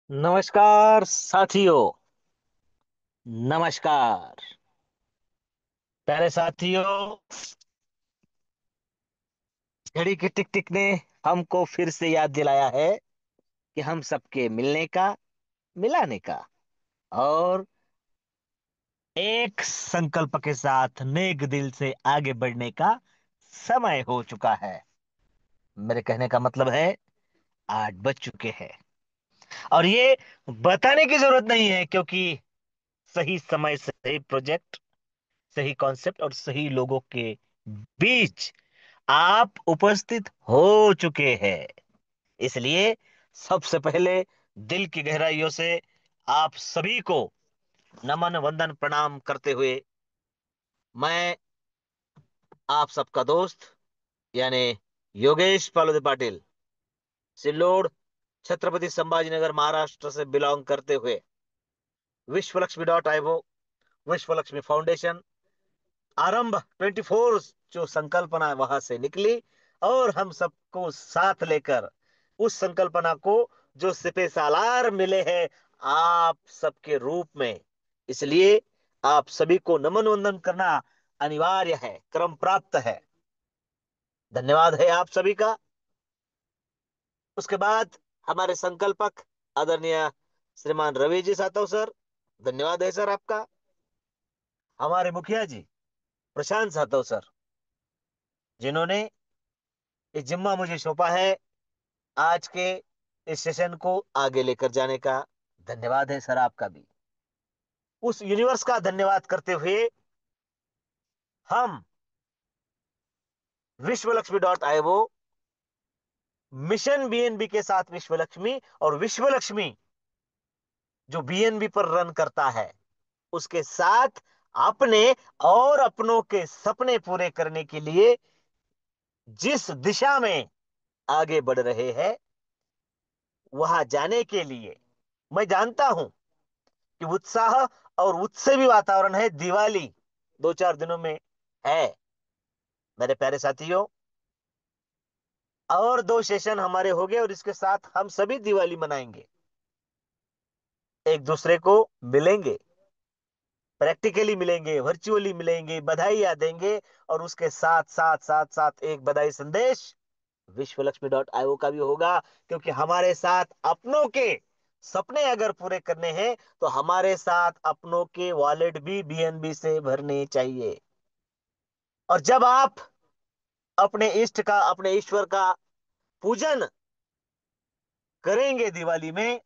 नमस्कार साथियों। नमस्कार प्यारे साथियों। घड़ी की टिक टिक ने हमको फिर से याद दिलाया है कि हम सबके मिलने का, मिलाने का और एक संकल्प के साथ नेक दिल से आगे बढ़ने का समय हो चुका है। मेरे कहने का मतलब है 8 बज चुके हैं। और ये बताने की जरूरत नहीं है, क्योंकि सही समय, सही प्रोजेक्ट, सही कॉन्सेप्ट और सही लोगों के बीच आप उपस्थित हो चुके हैं। इसलिए सबसे पहले दिल की गहराइयों से आप सभी को नमन वंदन प्रणाम करते हुए, मैं आप सबका दोस्त यानी योगेश पालोदे पाटिल, सिल्लोड, छत्रपति संभाजीनगर, महाराष्ट्र से बिलोंग करते हुए विश्वलक्ष्मी.io, विश्वलक्ष्मी फाउंडेशन, आरंभ 24 जो संकल्पना वहां से निकली, और हम सबको साथ लेकर उस संकल्पना को जो सिपे सालार मिले हैं आप सबके रूप में। इसलिए आप सभी को नमन वंदन करना अनिवार्य है, क्रम प्राप्त है। धन्यवाद है आप सभी का। उसके बाद हमारे संकल्पक आदरणीय श्रीमान रवि जी सातव सर, धन्यवाद है सर आपका। हमारे मुखिया जी प्रशांत सातव सर, जिन्होंने ये जिम्मा मुझे सौंपा है आज के इस सेशन को आगे लेकर जाने का, धन्यवाद है सर आपका भी। उस यूनिवर्स का धन्यवाद करते हुए हम विश्वलक्ष्मी.io, मिशन बीएनबी के साथ विश्वलक्ष्मी, और विश्वलक्ष्मी जो बीएनबी पर रन करता है उसके साथ अपने और अपनों के सपने पूरे करने के लिए जिस दिशा में आगे बढ़ रहे हैं, वहां जाने के लिए मैं जानता हूं कि उत्साह और उत्सवी वातावरण है। दिवाली 2-4 दिनों में है मेरे प्यारे साथियों, और 2 सेशन हमारे हो गए और इसके साथ हम सभी दिवाली मनाएंगे, एक दूसरे को मिलेंगे, प्रैक्टिकली मिलेंगे, वर्चुअली मिलेंगे, बधाइयां देंगे। और उसके साथ साथ साथ साथ एक बधाई संदेश विश्वलक्ष्मी.io का भी होगा, क्योंकि हमारे साथ अपनों के सपने अगर पूरे करने हैं तो हमारे साथ अपनों के वॉलेट भी बीएनबी से भरने चाहिए। और जब आप अपने इष्ट का, अपने ईश्वर का पूजन करेंगे दिवाली में,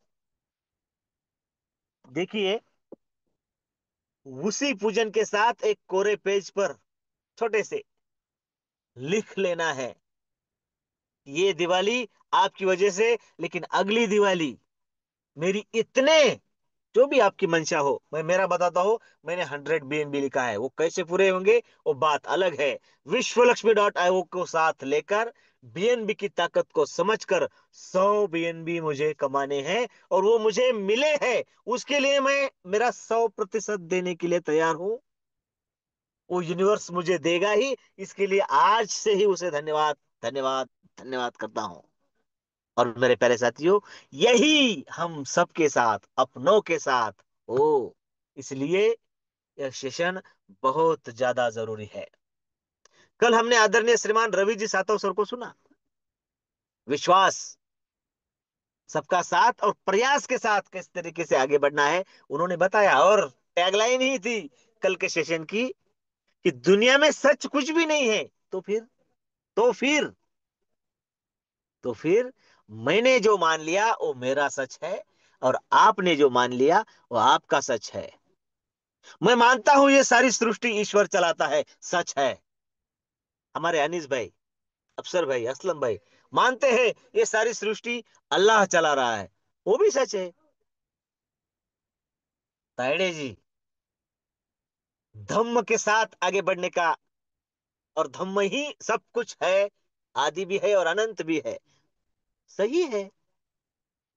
देखिए उसी पूजन के साथ एक कोरे पेज पर छोटे से लिख लेना है, ये दिवाली आपकी वजह से, लेकिन अगली दिवाली मेरी इतने, जो भी आपकी मंशा हो, मैं मेरा बताता हूं। मैंने 100 बीएनबी लिखा है, वो कैसे पूरे होंगे वो बात अलग है। विश्वलक्ष्मी.io को साथ लेकर बीएनबी की ताकत को समझकर 100 बीएनबी मुझे कमाने हैं, और वो मुझे मिले हैं। उसके लिए मैं मेरा 100% देने के लिए तैयार हूं। वो यूनिवर्स मुझे देगा ही, इसके लिए आज से ही उसे धन्यवाद, धन्यवाद, धन्यवाद करता हूं। और मेरे प्यारे साथियों, यही हम सबके साथ, अपनों के साथ हो, इसलिए यह सेशन बहुत ज्यादा जरूरी है। कल हमने आदरणीय श्रीमान रवि जी सातव सर को सुना, विश्वास, सबका साथ और प्रयास के साथ किस तरीके से आगे बढ़ना है उन्होंने बताया। और टैगलाइन ही थी कल के सेशन की कि दुनिया में सच कुछ भी नहीं है, तो फिर, तो फिर तो फिर मैंने जो मान लिया वो मेरा सच है, और आपने जो मान लिया वो आपका सच है। मैं मानता हूं ये सारी सृष्टि ईश्वर चलाता है, सच है। हमारे अनीस भाई, अफसर भाई, असलम भाई मानते हैं ये सारी सृष्टि अल्लाह चला रहा है, वो भी सच है। तायडे जी, धम्म के साथ आगे बढ़ने का, और धम्म ही सब कुछ है, आदि भी है और अनंत भी है, सही है।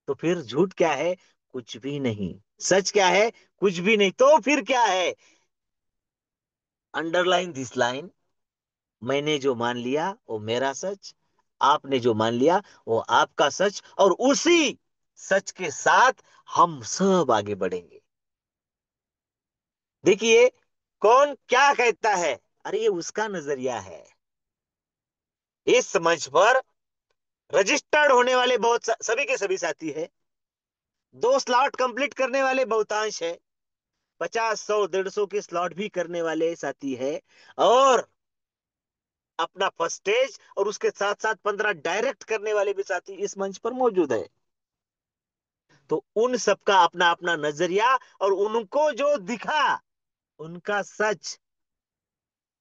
तो फिर झूठ क्या है? कुछ भी नहीं। सच क्या है? कुछ भी नहीं। तो फिर क्या है? अंडरलाइन दिस लाइन, मैंने जो मान लिया वो मेरा सच, आपने जो मान लिया वो आपका सच, और उसी सच के साथ हम सब आगे बढ़ेंगे। देखिए, कौन क्या कहता है, अरे ये उसका नजरिया है। इस मंच पर रजिस्टर्ड होने वाले सभी के सभी साथी है। 2 स्लॉट कंप्लीट करने वाले बहुतांश है। 50, 100, 150 के स्लॉट भी करने वाले साथी है। और अपना फर्स्ट स्टेज और उसके साथ साथ 15 डायरेक्ट करने वाले भी साथी इस मंच पर मौजूद है। तो उन सबका अपना अपना नजरिया, और उनको जो दिखा उनका सच,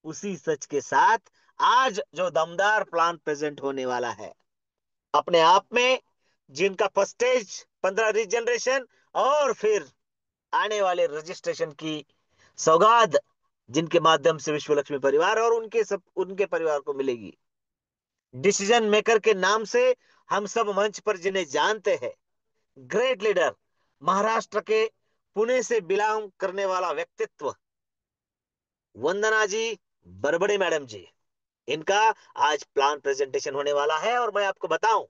उसी सच के साथ आज जो दमदार प्लान प्रेजेंट होने वाला है, अपने आप में जिनका फर्स्ट स्टेज 15 रीजनरेशन और फिर आने वाले रजिस्ट्रेशन की सौगात, जिनके माध्यम से विश्व लक्ष्मी परिवार और उनके परिवार को मिलेगी। डिसीजन मेकर के नाम से हम सब मंच पर जिन्हें जानते हैं, ग्रेट लीडर, महाराष्ट्र के पुणे से बिलोंग करने वाला व्यक्तित्व, वंदना जी, बरबड़े मैडम जी, इनका आज प्लान प्रेजेंटेशन होने वाला है। और मैं आपको बताऊं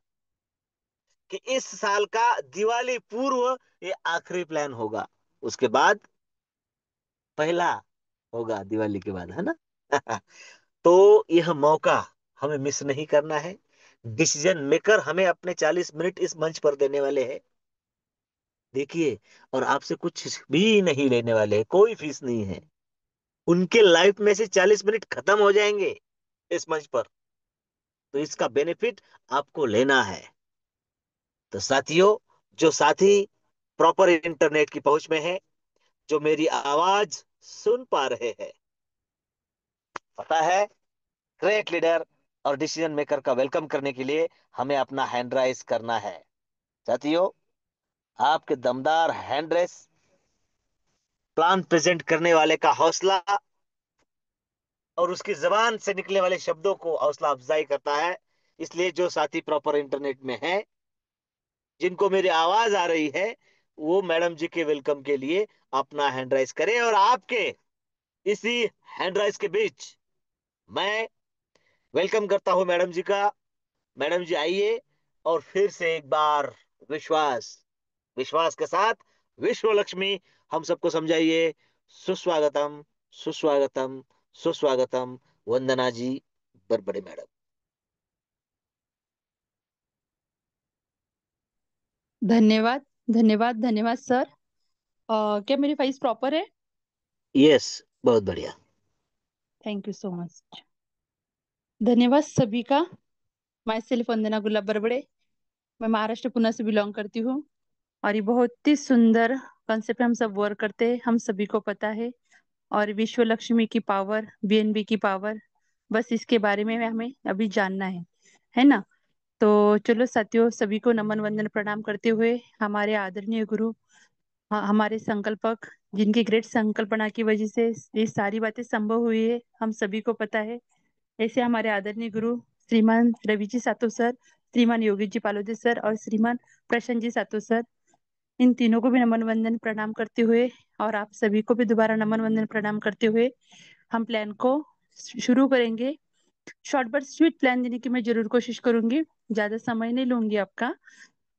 कि इस साल का दिवाली पूर्व ये आखिरी प्लान होगा। उसके बाद पहला होगा दिवाली के बाद, है ना? तो यह मौका हमें मिस नहीं करना है। डिसीजन मेकर हमें अपने 40 मिनट इस मंच पर देने वाले हैं। देखिए, और आपसे कुछ भी नहीं लेने वाले हैं, कोई फीस नहीं है। उनके लाइफ में से 40 मिनट खत्म हो जाएंगे इस मंच पर, तो इसका बेनिफिट आपको लेना है। तो साथियों, जो साथी प्रॉपर इंटरनेट की पहुंच में है, जो मेरी आवाज सुन पा रहे हैं, पता है, ग्रेट लीडर और डिसीजन मेकर का वेलकम करने के लिए हमें अपना हैंड राइज करना है। साथियों, आपके दमदार हैंड रेस प्लान प्रेजेंट करने वाले का हौसला और उसकी जबान से निकलने वाले शब्दों को हौसला अफजाई करता है। इसलिए जो साथी प्रॉपर इंटरनेट में है, जिनको मेरी आवाज आ रही है, वो मैडम जी के वेलकम के लिए अपना हैंड राइज करें। और आपके इसी हैंड राइज के बीच मैं वेलकम करता हूं मैडम जी का। मैडम जी आइए, और फिर से एक बार विश्वास विश्वास के साथ विश्व लक्ष्मी हम सबको समझाइए। सुस्वागतम, सुस्वागतम, सुस्वागतम, वंदना जी, बड़बड़े मैडम। धन्यवाद। धन्यवाद धन्यवाद सर। क्या मेरी वॉइस प्रॉपर है? यस, बहुत बढ़िया। Thank you so much. धन्यवाद सभी का। माई सेल्फ वंदना गुलाब बरबड़े। मैं महाराष्ट्र पुणे से बिलोंग करती हूँ। और ये बहुत ही सुंदर कॉन्सेप्ट हम सब वर्क करते हैं, हम सभी को पता है। और विश्व लक्ष्मी की पावर, बीएनबी की पावर, बस इसके बारे में हमें अभी जानना है ना? तो चलो साथियों, सभी को नमन वंदन प्रणाम करते हुए हमारे आदरणीय गुरु, हमारे संकल्पक, जिनकी ग्रेट संकल्पना की वजह से ये सारी बातें संभव हुई है, हम सभी को पता है। ऐसे हमारे आदरणीय गुरु श्रीमान रवि जी सातव सर, श्रीमान योगी जी पालोदे सर और श्रीमान प्रशांत जी सातव सर, इन तीनों को भी नमन वंदन प्रणाम करते हुए और आप सभी को भी दोबारा नमन वंदन प्रणाम करते हुए हम प्लान को शुरू करेंगे। शॉर्ट बट स्वीट प्लान देने की मैं जरूर कोशिश करूंगी, ज्यादा समय नहीं लूंगी आपका।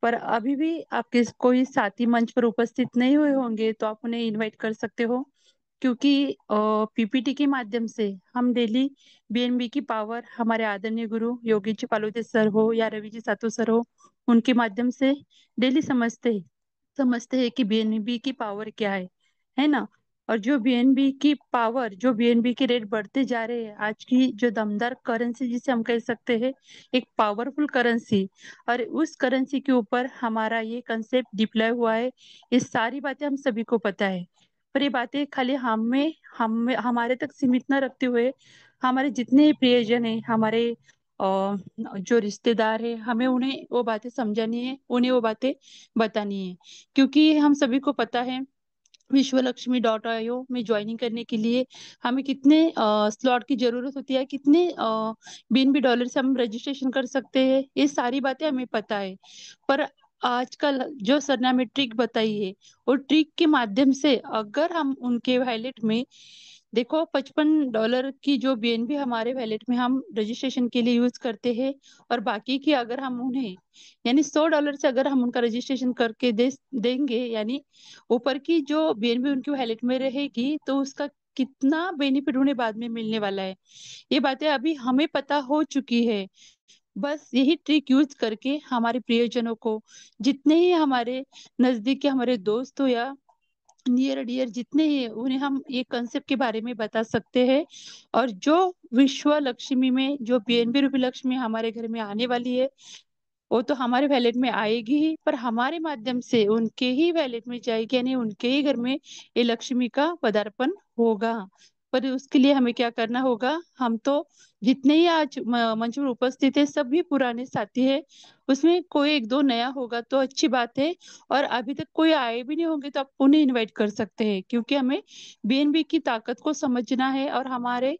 पर अभी भी आपके कोई साथी मंच पर उपस्थित नहीं हुए होंगे तो आप उन्हें इनवाइट कर सकते हो, क्योंकि पीपीटी के माध्यम से हम डेली बीएनबी की पावर, हमारे आदरणीय गुरु योगी जी पालोदे सर हो या रवि जी सातू सर हो, उनके माध्यम से डेली समझते हैं कि बीएनबी की पावर क्या है ना? और जो बीएनबी की पावर, जो बीएनबी के रेट बढ़ते जा रहे हैं, आज की जो दमदार करेंसी जिसे हम कह सकते हैं, एक पावरफुल करेंसी, और उस करेंसी के ऊपर हमारा ये कंसेप्ट डिप्लॉय हुआ है। ये सारी बातें हम सभी को पता है। पर ये बातें खाली हम हमारे तक सीमित न रखते हुए, हमारे जितने प्रियजन है, हमारे जो रिश्तेदार है, हमें उन्हें वो बातें समझानी है, उन्हें वो बातें बतानी है। क्योंकि हम सभी को पता है, विश्वलक्ष्मी.io में ज्वाइनिंग करने के लिए हमें कितने स्लॉट की जरूरत होती है, कितने बीएनबी डॉलर से हम रजिस्ट्रेशन कर सकते हैं, ये सारी बातें हमें पता है। पर आजकल जो सर ने हमें ट्रिक बताई है, वो ट्रिक के माध्यम से अगर हम उनके वैलेट में देखो, $55 की जो बीएनबी हमारे वैलेट में हम रजिस्ट्रेशन के लिए यूज करते हैं, और बाकी की अगर हम उन्हें, यानी $100 से अगर हम उनका रजिस्ट्रेशन करके देंगे, यानी ऊपर की जो बीएनबी उनकी वैलेट में रहेगी, तो उसका कितना बेनिफिट उन्हें बाद में मिलने वाला है, ये बातें अभी हमें पता हो चुकी है। बस यही ट्रिक यूज करके हमारे प्रियजनों को, जितने ही हमारे नजदीक के हमारे दोस्त हो या नियर डियर जितने ही, उन्हें हम ये कंसेप्ट के बारे में बता सकते हैं। और जो विश्व लक्ष्मी में जो बीएनबी रूपी लक्ष्मी हमारे घर में आने वाली है, वो तो हमारे वैलेट में आएगी ही, पर हमारे माध्यम से उनके ही वैलेट में जाएगी, यानी उनके ही घर में ये लक्ष्मी का पदार्पण होगा। पर उसके लिए हमें क्या करना होगा, हम तो जितने ही आज मंच पर उपस्थित है सभी पुराने साथी है, उसमें कोई एक दो नया होगा तो अच्छी बात है। और अभी तक कोई आए भी नहीं होंगे तो आप उन्हें इनवाइट कर सकते हैं, क्योंकि हमें बीएनबी की ताकत को समझना है, और हमारे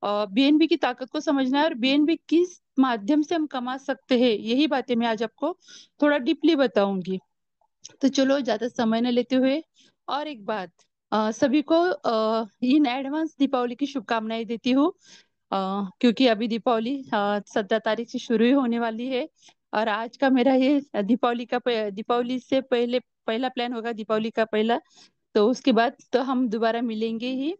बीएनबी की ताकत को समझना है, और बीएनबी किस माध्यम से हम कमा सकते हैं, यही बातें मैं आज आपको थोड़ा डीपली बताऊंगी। तो चलो ज्यादा समय न लेते हुए, और एक बात, सभी को इन एडवांस दीपावली की शुभकामनाएं देती हूँ। क्योंकि अभी दीपावली 17 तारीख से शुरू ही होने वाली है, और आज का मेरा ये दीपावली से पहले पहला प्लान होगा, दीपावली का पहला। तो उसके बाद तो हम दोबारा मिलेंगे ही,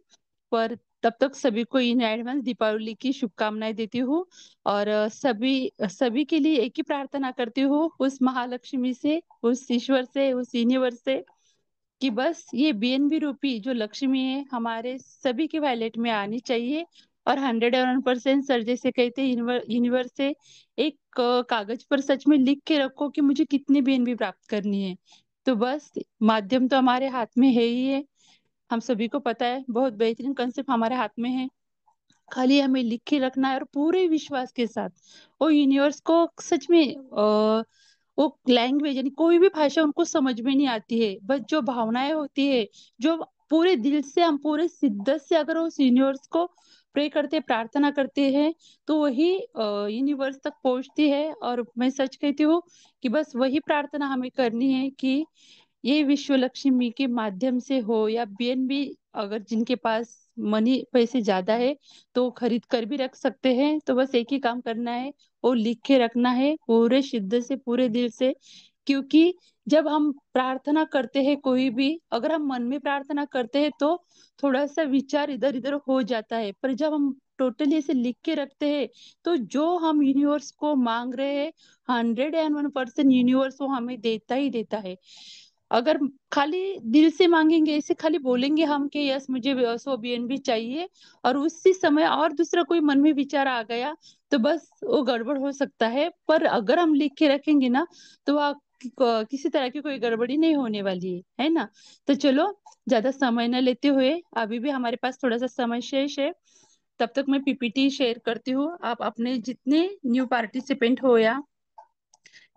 पर तब तक सभी को इन एडवांस दीपावली की शुभकामनाएं देती हूँ। और सभी सभी के लिए एक ही प्रार्थना करती हूँ, उस महालक्ष्मी से, उस ईश्वर से, उस यूनिवर्स से, कि बस ये बीएनबी रूपी जो लक्ष्मी है हमारे सभी के वैलेट में आनी चाहिए। और 101% सर जैसे कहते हैं, यूनिवर्स से एक कागज पर सच में लिख के रखो कि मुझे कितनी बीएनबी प्राप्त करनी है। तो बस माध्यम तो हमारे हाथ में है ही है, हम सभी को पता है, बहुत बेहतरीन कंसेप्ट हमारे हाथ में है। खाली हमें लिख के रखना है, और पूरे विश्वास के साथ वो यूनिवर्स को सच में वो लैंग्वेज, यानी कोई भी भाषा उनको समझ में नहीं आती है, बस जो भावनाएं होती है, जो पूरे दिल से हम पूरे शिद्दत से अगर उस यूनिवर्स को प्रे करते, प्रार्थना करते हैं, तो वही यूनिवर्स तक पहुंचती है। और मैं सच कहती हूँ कि बस वही प्रार्थना हमें करनी है कि ये विश्व लक्ष्मी के माध्यम से हो, या बीएनबी अगर जिनके पास मनी पैसे ज्यादा है तो खरीद कर भी रख सकते हैं, तो बस एक ही काम करना है, वो लिख के रखना है पूरे शिद्दत से, पूरे दिल से। क्योंकि जब हम प्रार्थना करते हैं, कोई भी अगर हम मन में प्रार्थना करते हैं तो थोड़ा सा विचार इधर उधर हो जाता है, पर जब हम टोटली ऐसे लिख के रखते हैं, तो जो हम यूनिवर्स को मांग रहे हैं, 101% यूनिवर्स वो हमें देता ही देता है। अगर खाली दिल से मांगेंगे, ऐसे खाली बोलेंगे हम कि यस मुझे 100 बीएनबी चाहिए, और उसी समय और दूसरा कोई मन में विचार आ गया, तो बस वो गड़बड़ हो सकता है। पर अगर हम लिख के रखेंगे ना, तो वह किसी तरह की कोई गड़बड़ी नहीं होने वाली है ना। तो चलो ज्यादा समय न लेते हुए, अभी भी हमारे पास थोड़ा सा समय शेष है, तब तक मैं पीपीटी शेयर करती हूँ। आप अपने जितने न्यू पार्टिसिपेंट हो या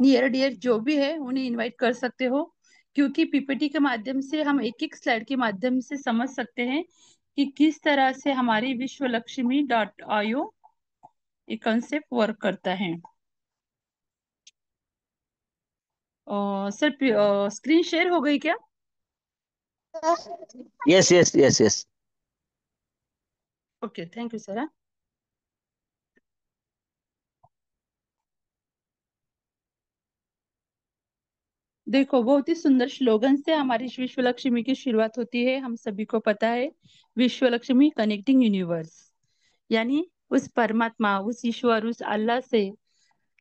नियर डियर जो भी है उन्हें इनवाइट कर सकते हो, क्योंकि पीपीटी के माध्यम से हम एक एक स्लाइड के माध्यम से समझ सकते हैं कि किस तरह से हमारी विश्व लक्ष्मी .io ये कंसेप्ट वर्क करता है। सर, स्क्रीन शेयर हो गई क्या? Yes yes yes yes. Okay, thank you sir. देखो, बहुत ही सुंदर स्लोगन से हमारी विश्व लक्ष्मी की शुरुआत होती है, हम सभी को पता है, विश्व लक्ष्मी कनेक्टिंग यूनिवर्स, यानी उस परमात्मा, उस ईश्वर, उस अल्लाह से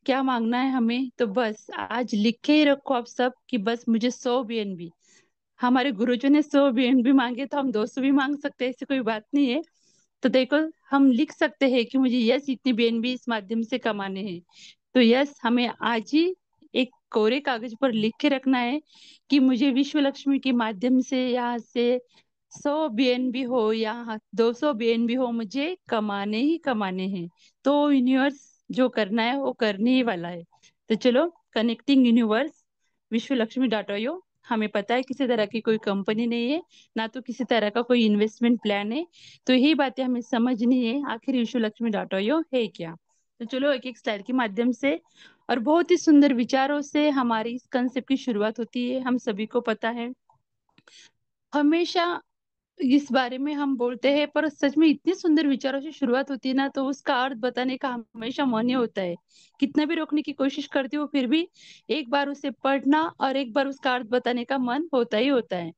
क्या मांगना है हमें, तो बस आज लिख के ही रखो आप सब कि बस मुझे 100 बीएनबी। हमारे गुरुजों ने 100 बीएनबी मांगे, तो हम 200 भी मांग सकते हैं, ऐसी कोई बात नहीं है। तो देखो, हम लिख सकते हैं कि मुझे यस इतनी बीएनबी इस माध्यम से कमाने हैं। तो यस, हमें आज ही एक कोरे कागज पर लिख के रखना है कि मुझे विश्व लक्ष्मी के माध्यम से यहाँ से 100 बीएनबी हो या 200 बीएनबी हो, मुझे कमाने ही कमाने हैं। तो यूनिवर्स जो करना है वो करने ही वाला है। तो चलो, कनेक्टिंग यूनिवर्स विश्व लक्ष्मी .io, हमें पता है किसी तरह की कोई कंपनी नहीं है, ना तो किसी तरह का कोई इन्वेस्टमेंट प्लान है। तो यही बातें हमें समझनी है, आखिर विश्व लक्ष्मी .io है क्या। तो चलो एक एक स्लाइड के माध्यम से और बहुत ही सुंदर विचारों से हमारी इस कंसेप्ट की शुरुआत होती है। हम सभी को पता है, हमेशा इस बारे में हम बोलते हैं, पर सच में इतने सुंदर विचारों से शुरुआत होती है ना, तो उसका अर्थ बताने का हमेशा मन ही होता है। कितना भी रोकने की कोशिश करती हो, फिर भी एक बार उसे पढ़ना और एक बार उसका अर्थ बताने का मन होता ही होता है।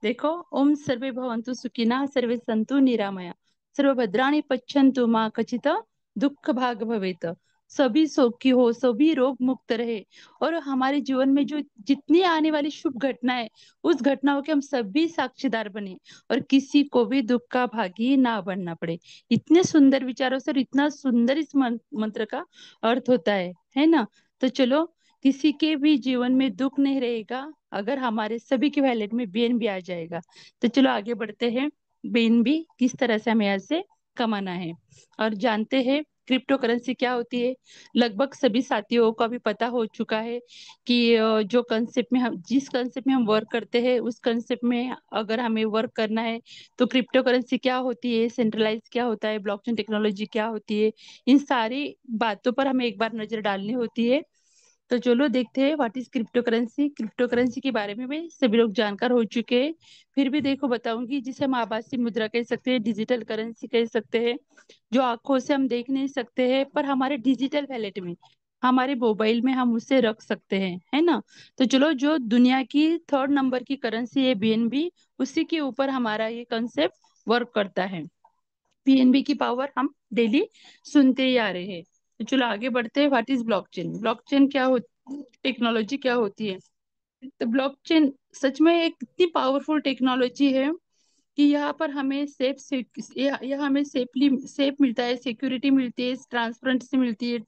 देखो, ओम सर्वे भवन्तु सुखिनः, सर्वे सन्तु निरामया, सर्वभद्राणि पश्यन्तु मा कचित् दुःख भाग भवेत्। सभी सुखी हो, सभी रोग मुक्त रहे, और हमारे जीवन में जो जितनी आने वाली शुभ घटनाएं, उस घटनाओं के हम सभी साक्षीदार बने, और किसी को भी दुख का भागी ना बनना पड़े। इतने सुंदर विचारों से और इतना सुंदर इस मंत्र का अर्थ होता है ना। तो चलो, किसी के भी जीवन में दुख नहीं रहेगा अगर हमारे सभी के वैलेट में बीएनबी आ जाएगा। तो चलो आगे बढ़ते हैं, बीएनबी किस तरह से हमें यहाँ से कमाना है और जानते हैं क्रिप्टो करेंसी क्या होती है। लगभग सभी साथियों को अभी पता हो चुका है कि जो कंसेप्ट में हम जिस कंसेप्ट में हम वर्क करते हैं, उस कंसेप्ट में अगर हमें वर्क करना है, तो क्रिप्टो करेंसी क्या होती है, सेंट्रलाइज क्या होता है, ब्लॉकचेन टेक्नोलॉजी क्या होती है, इन सारी बातों पर हमें एक बार नजर डालनी होती है। तो चलो देखते हैं what is crypto currency. Crypto currency के बारे में सभी लोग जानकार हो चुके हैं, फिर भी देखो बताऊंगी, जिसे हम आभासी मुद्रा कह सकते हैं, डिजिटल करेंसी कह सकते हैं, जो आंखों से हम देख नहीं सकते हैं, पर हमारे डिजिटल वैलेट में, हमारे मोबाइल में हम उसे रख सकते हैं, है ना। तो चलो, जो दुनिया की थर्ड नंबर की करेंसी है बीएनबी, उसी के ऊपर हमारा ये कंसेप्ट वर्क करता है। पीएनबी की पावर हम डेली सुनते ही आ रहे हैं। तो चलो आगे बढ़ते हैं, व्हाट इज ब्लॉकचेन। ब्लॉकचेन क्या हो, टेक्नोलॉजी क्या होती है। तो ब्लॉकचेन सच में एक इतनी पावरफुल टेक्नोलॉजी है कि यहाँ पर हमें यह हमें सेफ मिलता है, सिक्योरिटी मिलती है, ट्रांसपेरेंसी मिलती है।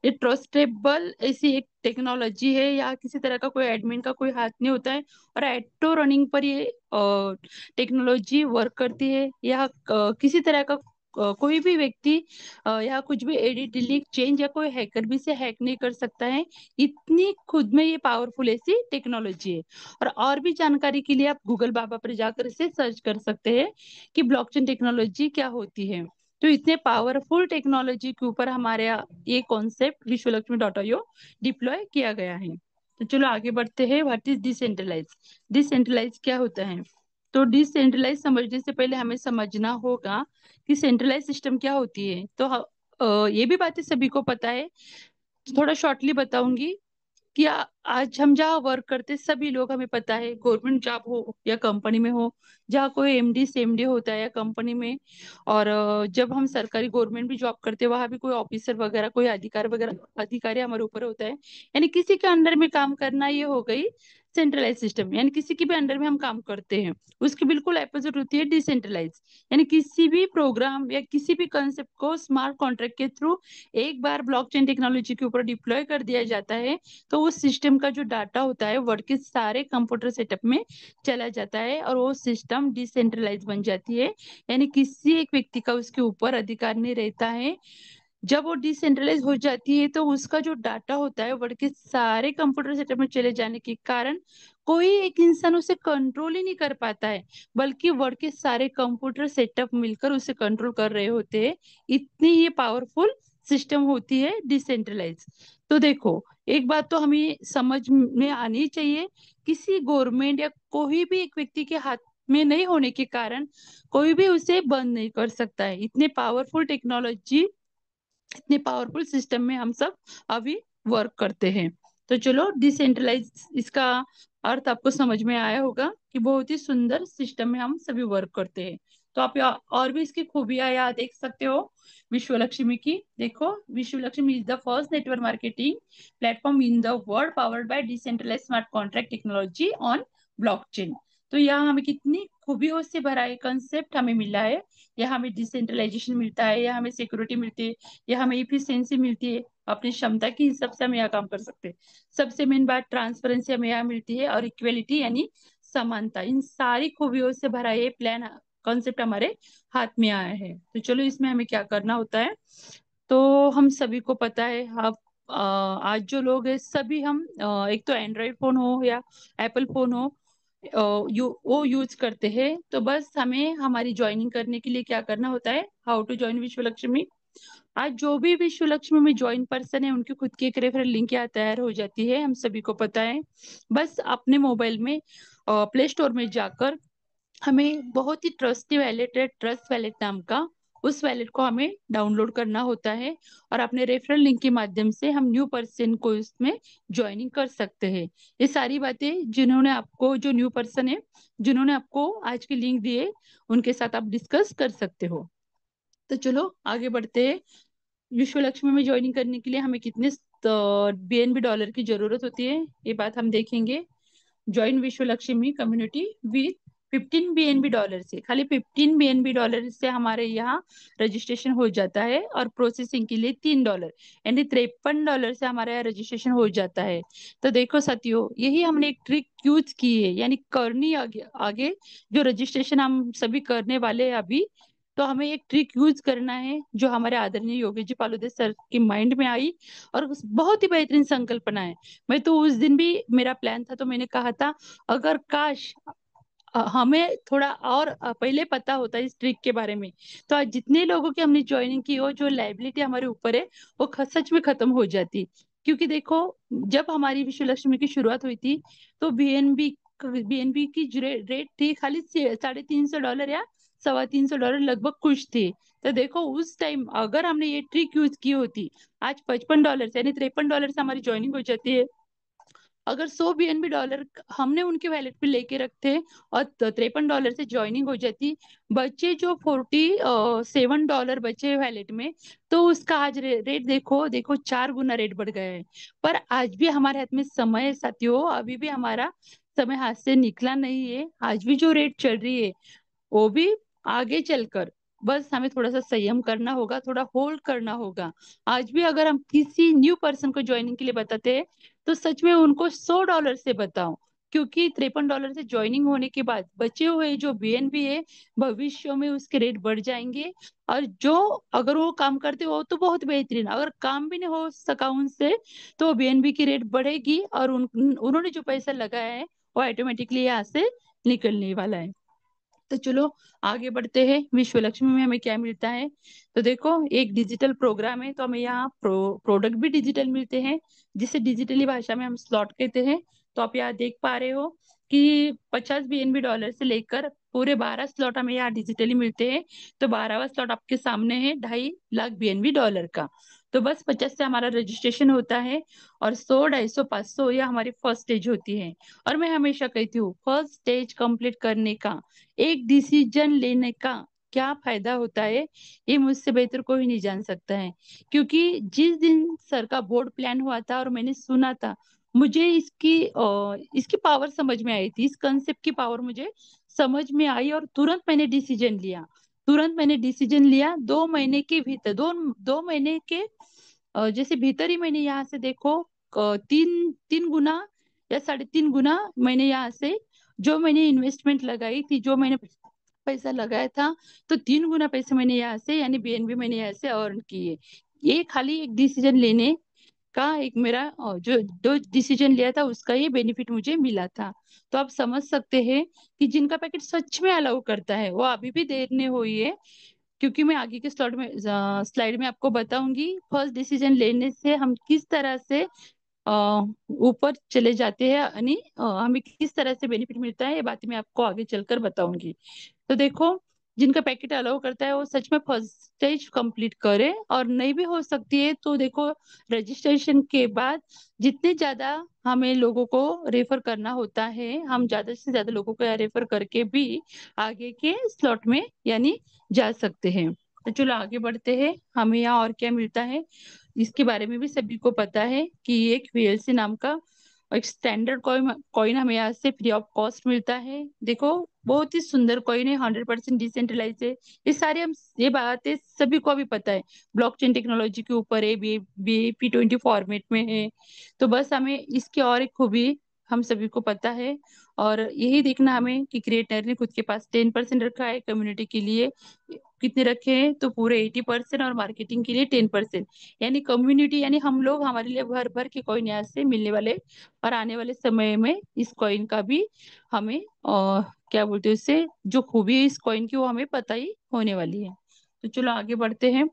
ये ट्रस्टेबल ऐसी एक टेक्नोलॉजी है, यहाँ किसी तरह का कोई एडमिन का कोई हाथ नहीं होता है, और ऑटो रनिंग पर ये टेक्नोलॉजी वर्क करती है। यहाँ किसी तरह का कोई भी व्यक्ति यहाँ कुछ भी एडिट डिलीट चेंज या कोई हैकर भी से हैक नहीं कर सकता है। इतनी खुद में ये पावरफुल ऐसी टेक्नोलॉजी है। और भी जानकारी के लिए आप गूगल बाबा पर जाकर इसे सर्च कर सकते हैं कि ब्लॉकचेन टेक्नोलॉजी क्या होती है। तो इतने पावरफुल टेक्नोलॉजी के ऊपर हमारे यहाँ ये कॉन्सेप्ट विश्वलक्ष्मी डॉट आईओ डिप्लॉय किया गया है। तो चलो आगे बढ़ते हैं, व्हाट इज डिसेंट्रलाइज। डिसेंट्रलाइज क्या होता है। तो डिसेंट्रलाइज समझने से पहले हमें समझना होगा कि सेंट्रलाइज सिस्टम क्या होती है। तो ये भी बातें सभी को पता है, थोड़ा शॉर्टली बताऊंगी कि आज हम जहाँ वर्क करते सभी लोग, हमें पता है, गवर्नमेंट जॉब हो या कंपनी में हो, जहाँ कोई एमडी सेमडी होता है या कंपनी में, और जब हम सरकारी गवर्नमेंट भी जॉब करते हैं, वहां भी कोई ऑफिसर वगैरह, कोई अधिकार वगैरह अधिकारी हमारे ऊपर होता है, यानी किसी के अंडर में काम करना, ये हो गई सेंट्रलाइज सिस्टम, यानी किसी के भी अंडर में हम काम करते हैं। उसकी बिल्कुल अपोजिट होती है डिसेंट्रलाइज, यानी किसी भी प्रोग्राम या किसी भी कंसेप्ट को स्मार्ट कॉन्ट्रैक्ट के थ्रू एक बार ब्लॉकचेन टेक्नोलॉजी के ऊपर डिप्लॉय कर दिया जाता है, तो उस सिस्टम का जो डाटा होता है वर्ल्ड के सारे कंप्यूटर सेटअप में चला जाता है, और वो सिस्टम डिसेंट्रलाइज बन जाती है, यानी किसी एक व्यक्ति का उसके ऊपर अधिकार नहीं रहता है। जब वो डिसेंट्रलाइज हो जाती है, तो उसका जो डाटा होता है वर्ल्ड के सारे कंप्यूटर सेटअप में चले जाने के कारण कोई एक इंसान उसे कंट्रोल ही नहीं कर पाता है, बल्कि वर्ल्ड के सारे कंप्यूटर सेटअप मिलकर उसे कंट्रोल कर रहे होते हैं। इतनी ये पावरफुल सिस्टम होती है डिसेंट्रलाइज। तो देखो, एक बात तो हमें समझ में आनी चाहिए, किसी गवर्नमेंट या कोई भी एक व्यक्ति के हाथ में नहीं होने के कारण कोई भी उसे बंद नहीं कर सकता है। इतने पावरफुल टेक्नोलॉजी, इतने पावरफुल सिस्टम में हम सब अभी वर्क करते हैं। तो चलो, डिसेंट्रलाइज, इसका अर्थ आपको समझ में आया होगा कि बहुत ही सुंदर सिस्टम में हम सभी वर्क करते हैं। तो आप और भी इसकी खूबियां यहाँ देख सकते हो विश्वलक्ष्मी की। देखो, Vishwalakshmi is the first network marketing platform in the world powered by decentralise smart contract technology on blockchain. तो यहाँ हमें कितनी खूबियों से भरा एक कंसेप्ट हमें मिला है। यहाँ हमें डिसेंट्रलाइजेशन मिलता है, यहाँ हमें सिक्योरिटी मिलती है, या हमें इफिशियंसी मिलती है, अपनी क्षमता के हिसाब से हम यहाँ काम कर सकते हैं। सबसे मेन बात ट्रांसपेरेंसी हमें यहाँ मिलती है, और इक्वेलिटी यानी समानता। इन सारी खूबियों से भरा ये प्लान कॉन्सेप्ट हमारे हाथ में आया है। तो चलो, इसमें हमें क्या करना होता है। तो हम सभी को पता है, आप आज जो लोग हैं सभी हम एक तो एंड्रॉयड फोन हो या एप्पल फोन हो, वो यूज करते हैं। तो बस हमें हमारी ज्वाइनिंग करने के लिए क्या करना होता है, हाउ टू ज्वाइन विश्वलक्ष्मी। आज जो भी विश्व लक्ष्मी में ज्वाइन पर्सन है, उनकी खुद की एक रेफरल लिंक यहाँ तैयार हो जाती है, हम सभी को पता है। बस अपने मोबाइल में प्ले स्टोर में जाकर हमें बहुत ही ट्रस्टी वैलेट है, ट्रस्ट वैलेट नाम का। उस वैलेट को हमें डाउनलोड करना होता है और अपने रेफरल लिंक के माध्यम से हम न्यू पर्सन को इसमें ज्वाइनिंग कर सकते हैं। ये सारी बातें जिन्होंने आपको, जो न्यू पर्सन है जिन्होंने आपको आज की लिंक दिए, उनके साथ आप डिस्कस कर सकते हो। तो चलो आगे बढ़ते हैं। विश्व लक्ष्मी में ज्वाइनिंग करने के लिए हमें कितने बीएनबी डॉलर की जरूरत होती है, ये बात हम देखेंगे। ज्वाइन विश्व Lakshmi community with 15 BNB dollar से, खाली 15 BNB डॉलर से हमारे यहाँ रजिस्ट्रेशन हो जाता है। और प्रोसेसिंग के लिए $3 यानी $53 से हमारे यहाँ रजिस्ट्रेशन हो जाता है। तो देखो साथियों, यही हमने एक ट्रिक यूज की है, यानी करनी आगे आगे जो रजिस्ट्रेशन हम सभी करने वाले हैं अभी। तो हमें एक ट्रिक यूज करना है जो हमारे आदरणीय योगी जी पालुदे सर के माइंड में आई, और बहुत ही बेहतरीन संकल्पना है। मैं तो उस दिन भी मेरा प्लान था, तो मैंने कहा था अगर काश हमें थोड़ा और पहले पता होता इस ट्रिक के बारे में, तो आज जितने लोगों की हमने ज्वाइनिंग की हो, जो लाइबिलिटी हमारे ऊपर है वो सच में खत्म हो जाती। क्योंकि देखो, जब हमारी विश्व लक्ष्मी की शुरुआत हुई थी तो बीएनबी की जो रेट थी खाली $350 या $325 लगभग कुछ थी। तो देखो उस टाइम अगर हमने ये ट्रिक यूज की होती, आज $55 से यानी $53 से हमारी ज्वाइनिंग हो जाती है। अगर 100 BNB डॉलर हमने उनके वैलेट पे लेके रखते और $53 से ज्वाइनिंग हो जाती, बचे जो $47 बचे वैलेट में, तो उसका आज रेट देखो देखो 4 गुना रेट बढ़ गया है। पर आज भी हमारे हाथ में समय है साथियों, अभी भी हमारा समय हाथ से निकला नहीं है। आज भी जो रेट चल रही है वो भी आगे चलकर, बस हमें थोड़ा सा संयम करना होगा, थोड़ा होल्ड करना होगा। आज भी अगर हम किसी न्यू पर्सन को ज्वाइनिंग के लिए बताते हैं, तो सच में उनको $100 से बताओ। क्योंकि $53 से ज्वाइनिंग होने के बाद बचे हुए जो बीएनबी है, भविष्य में उसके रेट बढ़ जाएंगे। और जो अगर वो काम करते हो तो बहुत बेहतरीन, अगर काम भी नहीं हो सका उनसे, तो बीएनबी की रेट बढ़ेगी और उन्होंने जो पैसा लगाया है वो ऑटोमेटिकली यहाँ से निकलने वाला है। तो चलो आगे बढ़ते हैं। विश्व लक्ष्मी में हमें क्या मिलता है, तो देखो एक डिजिटल प्रोग्राम है, तो हमें यहाँ प्रोडक्ट भी डिजिटल मिलते हैं, जिसे डिजिटली भाषा में हम स्लॉट कहते हैं। तो आप यहाँ देख पा रहे हो कि 50 BNB डॉलर से लेकर पूरे 12 स्लॉट हमें यहाँ डिजिटली मिलते हैं। तो 12वां स्लॉट आपके सामने है 2.5 लाख BNB डॉलर का। तो बस 50 से हमारा रजिस्ट्रेशन होता है, और 100, 250, 500 यह हमारी फर्स्ट स्टेज होती है। और मैं हमेशा कहती हूँ फर्स्ट स्टेज कंप्लीट करने का, एक डिसीजन लेने का क्या फायदा होता है, ये मुझसे बेहतर कोई नहीं जान सकता है। क्योंकि जिस दिन सर का बोर्ड प्लान हुआ था और मैंने सुना था, मुझे इसकी पावर समझ में आई थी, इस कंसेप्ट की पावर मुझे समझ में आई, और तुरंत मैंने डिसीजन लिया। तुरंत मैंने डिसीजन लिया, 2 महीने के भीतर, 2 महीने के जैसे भीतर ही मैंने यहाँ से देखो 3 गुना या 3.5 गुना मैंने यहाँ से, जो मैंने इन्वेस्टमेंट लगाई थी, जो मैंने पैसा लगाया था, तो 3 गुना पैसे मैंने यहाँ से यानी बीएनबी मैंने यहाँ से अर्न किए। ये खाली एक डिसीजन लेने का एक मेरा जो डिसीजन लिया था उसका ये बेनिफिट मुझे मिला था। तो आप समझ सकते हैं कि जिनका पैकेट सच में अलाउ करता है वो अभी भी देर नहीं हुई है। क्योंकि मैं आगे के स्लाइड में आपको बताऊंगी फर्स्ट डिसीजन लेने से हम किस तरह से ऊपर चले जाते हैं, यानी हमें किस तरह से बेनिफिट मिलता है, ये बातें मैं आपको आगे चलकर बताऊंगी। तो देखो, जिनका पैकेट अलाउ करता है वो सच में फर्स्ट स्टेज कंप्लीट करे, और नहीं भी हो सकती है तो देखो रजिस्ट्रेशन के बाद जितने ज्यादा हमें लोगों को रेफर करना होता है, हम ज्यादा से ज्यादा लोगों को रेफर करके भी आगे के स्लॉट में यानी जा सकते हैं। तो चलो आगे बढ़ते हैं, हमें यहाँ और क्या मिलता है इसके बारे में भी सभी को पता है कि एक वीएलसी नाम का एक स्टैंडर्ड कॉइन हमें यहाँ से फ्री ऑफ कॉस्ट मिलता है। देखो बहुत ही सुंदर कॉइन है, 100% डिसेंट्रलाइज है। ये बातें सभी को भी पता है, ब्लॉकचेन टेक्नोलॉजी के ऊपर है, BEP20 फॉर्मेट में है। तो बस हमें इसकी और एक खूबी हम सभी को पता है, और यही देखना हमें कि क्रिएटर ने खुद के पास 10% रखा है, कम्युनिटी के लिए कितने रखे हैं, तो पूरे 80%, और मार्केटिंग के लिए 10%। यानी कम्युनिटी यानी हम लोग, हमारे लिए भर भर के कॉइन यहाँ से मिलने वाले। और आने वाले समय में इस कॉइन का भी हमें क्या बोलते हैं उससे, जो खूबी है इस कॉइन की वो हमें पता ही होने वाली है। तो चलो आगे बढ़ते हैं।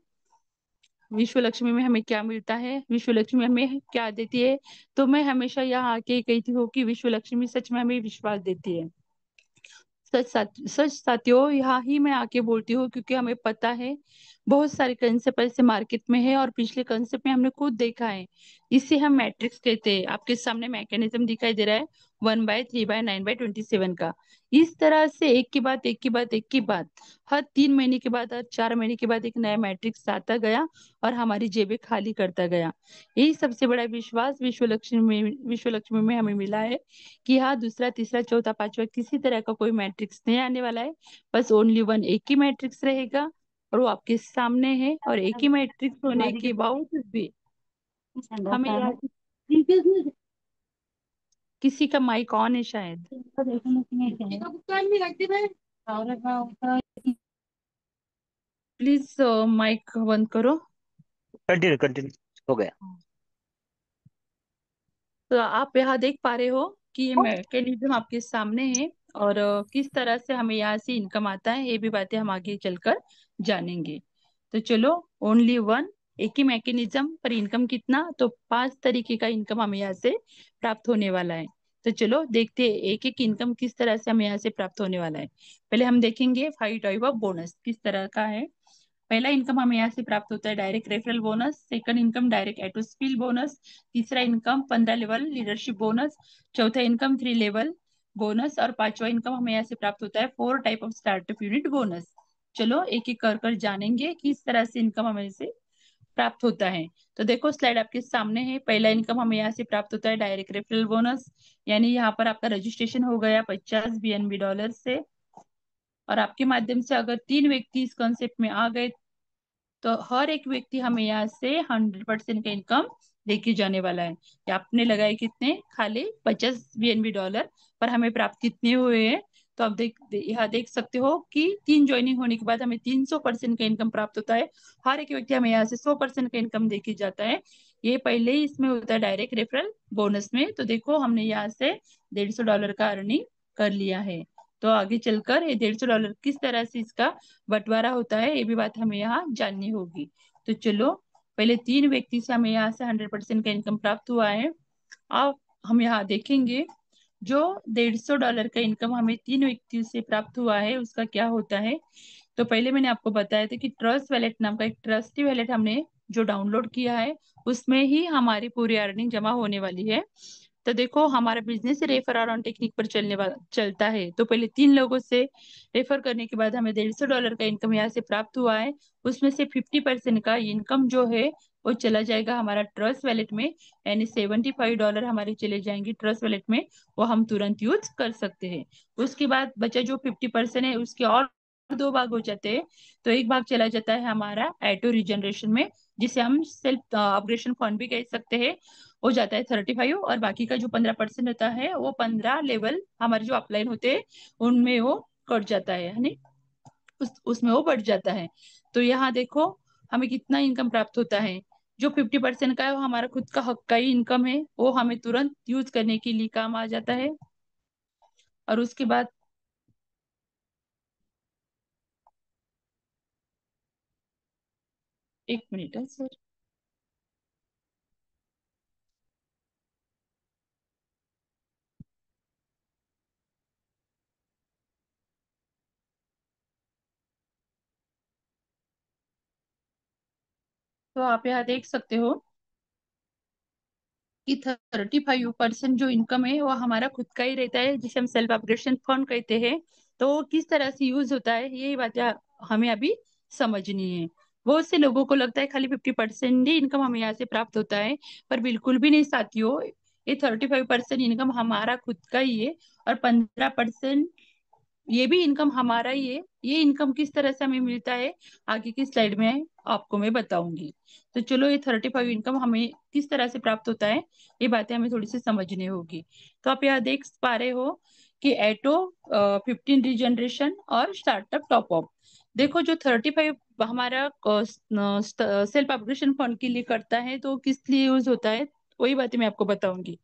विश्व लक्ष्मी में हमें क्या मिलता है, विश्व लक्ष्मी हमें क्या देती है। तो मैं हमेशा यहाँ आके कहती हूँ कि विश्व लक्ष्मी सच में हमें विश्वास देती है। सच साथियों, यहाँ ही मैं आके बोलती हूँ, क्योंकि हमें पता है बहुत सारे कंसेप्ट ऐसे मार्केट में है, और पिछले कंसेप्ट में हमने खुद देखा है। इसे हम मैट्रिक्स कहते हैं। आपके सामने मैकेनिज्म दिखाई दे रहा है, 1/3/9/27 का। इस तरह से एक के बाद एक के बाद एक के बाद, हर 3 महीने के बाद, हर 4 महीने के बाद एक नया मैट्रिक्स आता गया, और हमारी जेबें खाली करता गया। यही सबसे बड़ा विश्वास विश्व लक्ष्मी में हमें मिला है, कि हाँ, दूसरा तीसरा चौथा पांचवा किसी तरह का कोई मैट्रिक्स नहीं आने वाला है। बस ओनली वन, एक ही मैट्रिक्स रहेगा, और वो आपके सामने है। और एक ही मैट्रिक्स होने के बावजूद भी हमें यहाँ किसी का माइक ऑन है शायद। प्लीज माइक बंद करो। कंटिन्यू कंटिन्यू, हो गया। तो आप यहाँ देख पा रहे हो कि ये मैकेनिज्म आपके सामने है, और किस तरह से हमें यहाँ से इनकम आता है, ये भी बातें हम आगे चलकर जानेंगे। तो चलो, ओनली वन, एक ही मैकेनिज्म पर इनकम कितना, तो 5 तरीके का इनकम हमें यहाँ से प्राप्त होने वाला है। तो चलो देखते हैं एक एक इनकम किस तरह से हमें यहाँ से प्राप्त होने वाला है। पहले हम देखेंगे 5 टाइप ऑफ बोनस किस तरह का है। पहला इनकम हमें यहाँ से प्राप्त होता है direct referral bonus, second income direct auto spill bonus, तीसरा इनकम 15 लेवल लीडरशिप बोनस, चौथा इनकम 3 लेवल बोनस, और पांचवा इनकम हमें यहाँ से प्राप्त होता है 4 type of startup unit bonus. चलो एक एक कर कर जानेंगे किस तरह से इनकम हमें से प्राप्त होता है। तो देखो, स्लाइड आपके सामने है। पहला इनकम हमें यहाँ से प्राप्त होता है डायरेक्ट रेफरल बोनस, यानी यहाँ पर आपका रजिस्ट्रेशन हो गया 50 BNB डॉलर से, और आपके माध्यम से अगर 3 व्यक्ति इस कॉन्सेप्ट में आ गए, तो हर एक व्यक्ति हमें यहाँ से 100% का इनकम लेके जाने वाला है। ये आपने लगाए कितने, खाली 50 BNB डॉलर, पर हमें प्राप्त कितने हुए हैं। तो आप यहाँ देख सकते हो कि 3 ज्वाइनिंग होने के बाद हमें 300% का इनकम प्राप्त होता है। हर एक व्यक्ति हमें यहाँ से 100% का इनकम देके जाता है। ये पहले ही इसमें होता है डायरेक्ट रेफरल बोनस में। तो देखो, हमने यहाँ से $150 का अर्निंग कर लिया है। तो आगे चलकर ये $150 किस तरह से इसका बंटवारा होता है, ये भी बात हमें यहाँ जाननी होगी। तो चलो, पहले 3 व्यक्ति से हमें यहाँ से 100% का इनकम प्राप्त हुआ है। अब हम यहाँ देखेंगे, जो $150 का इनकम हमें 3 व्यक्तियों से प्राप्त हुआ है, उसका क्या होता है। तो पहले मैंने आपको बताया था कि ट्रस्ट वैलेट नाम का एक ट्रस्टी वैलेट हमने जो डाउनलोड किया है, उसमें ही हमारी पूरी अर्निंग जमा होने वाली है। तो देखो, हमारा बिजनेस रेफर अराउंड टेक्निक पर चलता है। तो पहले 3 लोगों से रेफर करने के बाद हमें $150 का इनकम यहाँ से प्राप्त हुआ है। उसमें से 50% का इनकम जो है वो चला जाएगा हमारा ट्रस्ट वैलेट में, यानी $75 हमारे चले जाएंगे ट्रस्ट वैलेट में। वो हम तुरंत यूज कर सकते हैं। उसके बाद बचा जो 50% है, उसके और 2 भाग हो जाते हैं। तो एक भाग चला जाता है हमारा एटो रिजनरेशन में, जिसे हम सेल्फ अपग्रेशन फंड भी कह सकते हैं। हो जाता है 35, और बाकी का जो 15% होता है, वो 15 लेवल हमारे जो अपलाइन होते हैं उनमें वो कट जाता है, यानी उसमें वो बढ़ जाता है। तो यहाँ देखो, हमें कितना इनकम प्राप्त होता है। जो 50% का है, वो हमारा खुद का हक का ही इनकम है, वो हमें तुरंत यूज करने के लिए काम आ जाता है। और उसके बाद, एक मिनट है सर। तो आप यहाँ देख सकते हो कि 35% जो इनकम है वो हमारा खुद का ही रहता है, जिसे हम सेल्फ अपग्रेशन फंड कहते हैं। तो वो किस तरह से यूज होता है, यही बातें हमें अभी समझनी है। बहुत से लोगों को लगता है खाली 50% ही इनकम हमें यहाँ से प्राप्त होता है, पर बिल्कुल भी नहीं साथियों। ये 35% इनकम हमारा खुद का ही है, और 15% ये भी इनकम हमारा ही है। ये इनकम किस तरह से हमें मिलता है, आगे की स्लाइड में आपको मैं बताऊंगी। तो चलो, ये 35 इनकम हमें किस तरह से प्राप्त होता है, ये बातें हमें थोड़ी सी समझनी होगी। तो आप यहाँ देख पा रहे हो कि एटो 15 रीजनरेशन और स्टार्टअप टॉप अप। देखो, जो 35 हमारा सेल्फ अपग्रेशन फंड के लिए करता है, तो किस लिए यूज होता है, वही बातें मैं आपको बताऊंगी।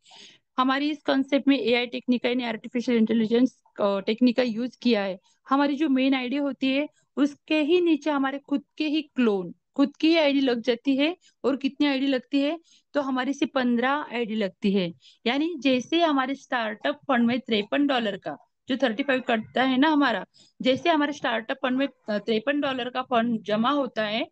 हमारी इस कॉन्सेप्ट में एआई टेक्निक का, यानी आर्टिफिशियल इंटेलिजेंस टेक्निक का यूज किया है। हमारी जो मेन आईडी होती है, उसके ही नीचे हमारे खुद के ही क्लोन, खुद की ही आईडी लग जाती है। और कितनी आईडी लगती है, तो हमारी से 15 आईडी लगती है। यानी जैसे हमारे स्टार्टअप फंड में $53 का जो 35 कटता है ना हमारा, जैसे हमारे स्टार्टअप फंड में $53 का फंड जमा होता है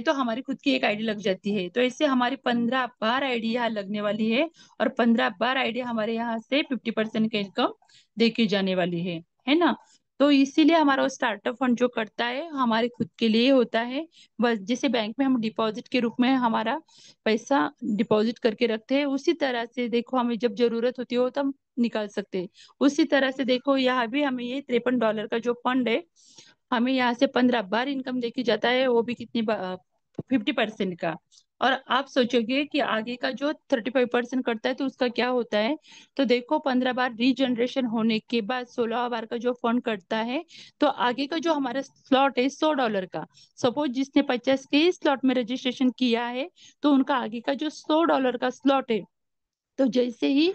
तो हमारी खुद की एक आईडी लग जाती है। तो इससे हमारी 15 बार आईडी यहाँ लगने वाली है, और 15 बार आईडी हमारे यहाँ से 50% का इनकम देके जाने वाली है ना। तो इसीलिए हमारा स्टार्टअप फंड जो करता है हमारे खुद के लिए होता है। बस जैसे बैंक में हम डिपॉजिट के रूप में हमारा पैसा डिपॉजिट करके रखते हैं, उसी तरह से देखो हमें जब जरूरत होती है तो हम निकाल सकते हैं। उसी तरह से देखो यहाँ भी हमें ये $53 का जो फंड है, हमें यहाँ से 15 बार इनकम देके जाता है, वो भी कितनी 50% का। और आप सोचोगे कि आगे का जो 35% करता है तो उसका क्या होता है। तो देखो 15 बार रीजनरेशन होने के बाद 16 बार का जो फंड करता है, तो आगे का जो हमारा स्लॉट है $100 का, सपोज जिसने 50 के स्लॉट में रजिस्ट्रेशन किया है, तो उनका आगे का जो $100 का स्लॉट है, तो जैसे ही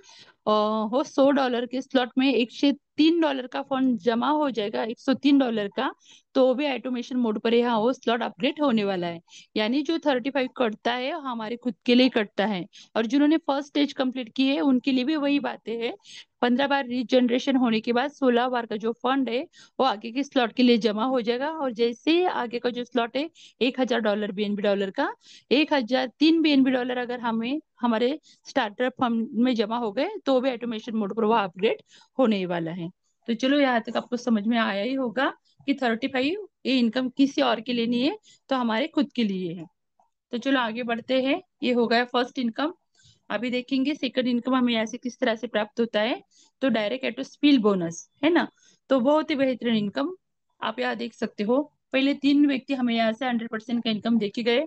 वो $100 के स्लॉट में $103 का फंड जमा हो जाएगा, $103 का, तो वो भी ऑटोमेशन मोड पर यहाँ वो स्लॉट अपग्रेड होने वाला है। यानी जो 35 कटता है हमारे खुद के लिए कटता है, और जिन्होंने फर्स्ट स्टेज कंप्लीट की है उनके लिए भी वही बातें हैं। 15 बार रीजनरेशन होने के बाद 16 बार का जो फंड है वो आगे के स्लॉट के लिए जमा हो जाएगा, और जैसे ही आगे का जो स्लॉट है $1000 बीएनबी डॉलर का, 1003 बीएनबी डॉलर अगर हमें हमारे स्टार्टअप फंड में जमा हो गए तो भी ऑटोमेशन मोड पर वो अपग्रेड होने वाला है। तो चलो यहाँ तक आपको समझ में आया ही होगा कि 35 ये इनकम किसी और के लिए नहीं है, तो हमारे खुद के लिए है। तो चलो आगे बढ़ते हैं। ये हो गया फर्स्ट इनकम। अभी देखेंगे सेकंड इनकम हमें ऐसे किस तरह से प्राप्त होता है। तो डायरेक्ट एटो स्पिल बोनस है ना। तो बहुत ही बेहतरीन इनकम आप यहाँ देख सकते हो। पहले 3 व्यक्ति हमें यहाँ से 100% का इनकम देके गए,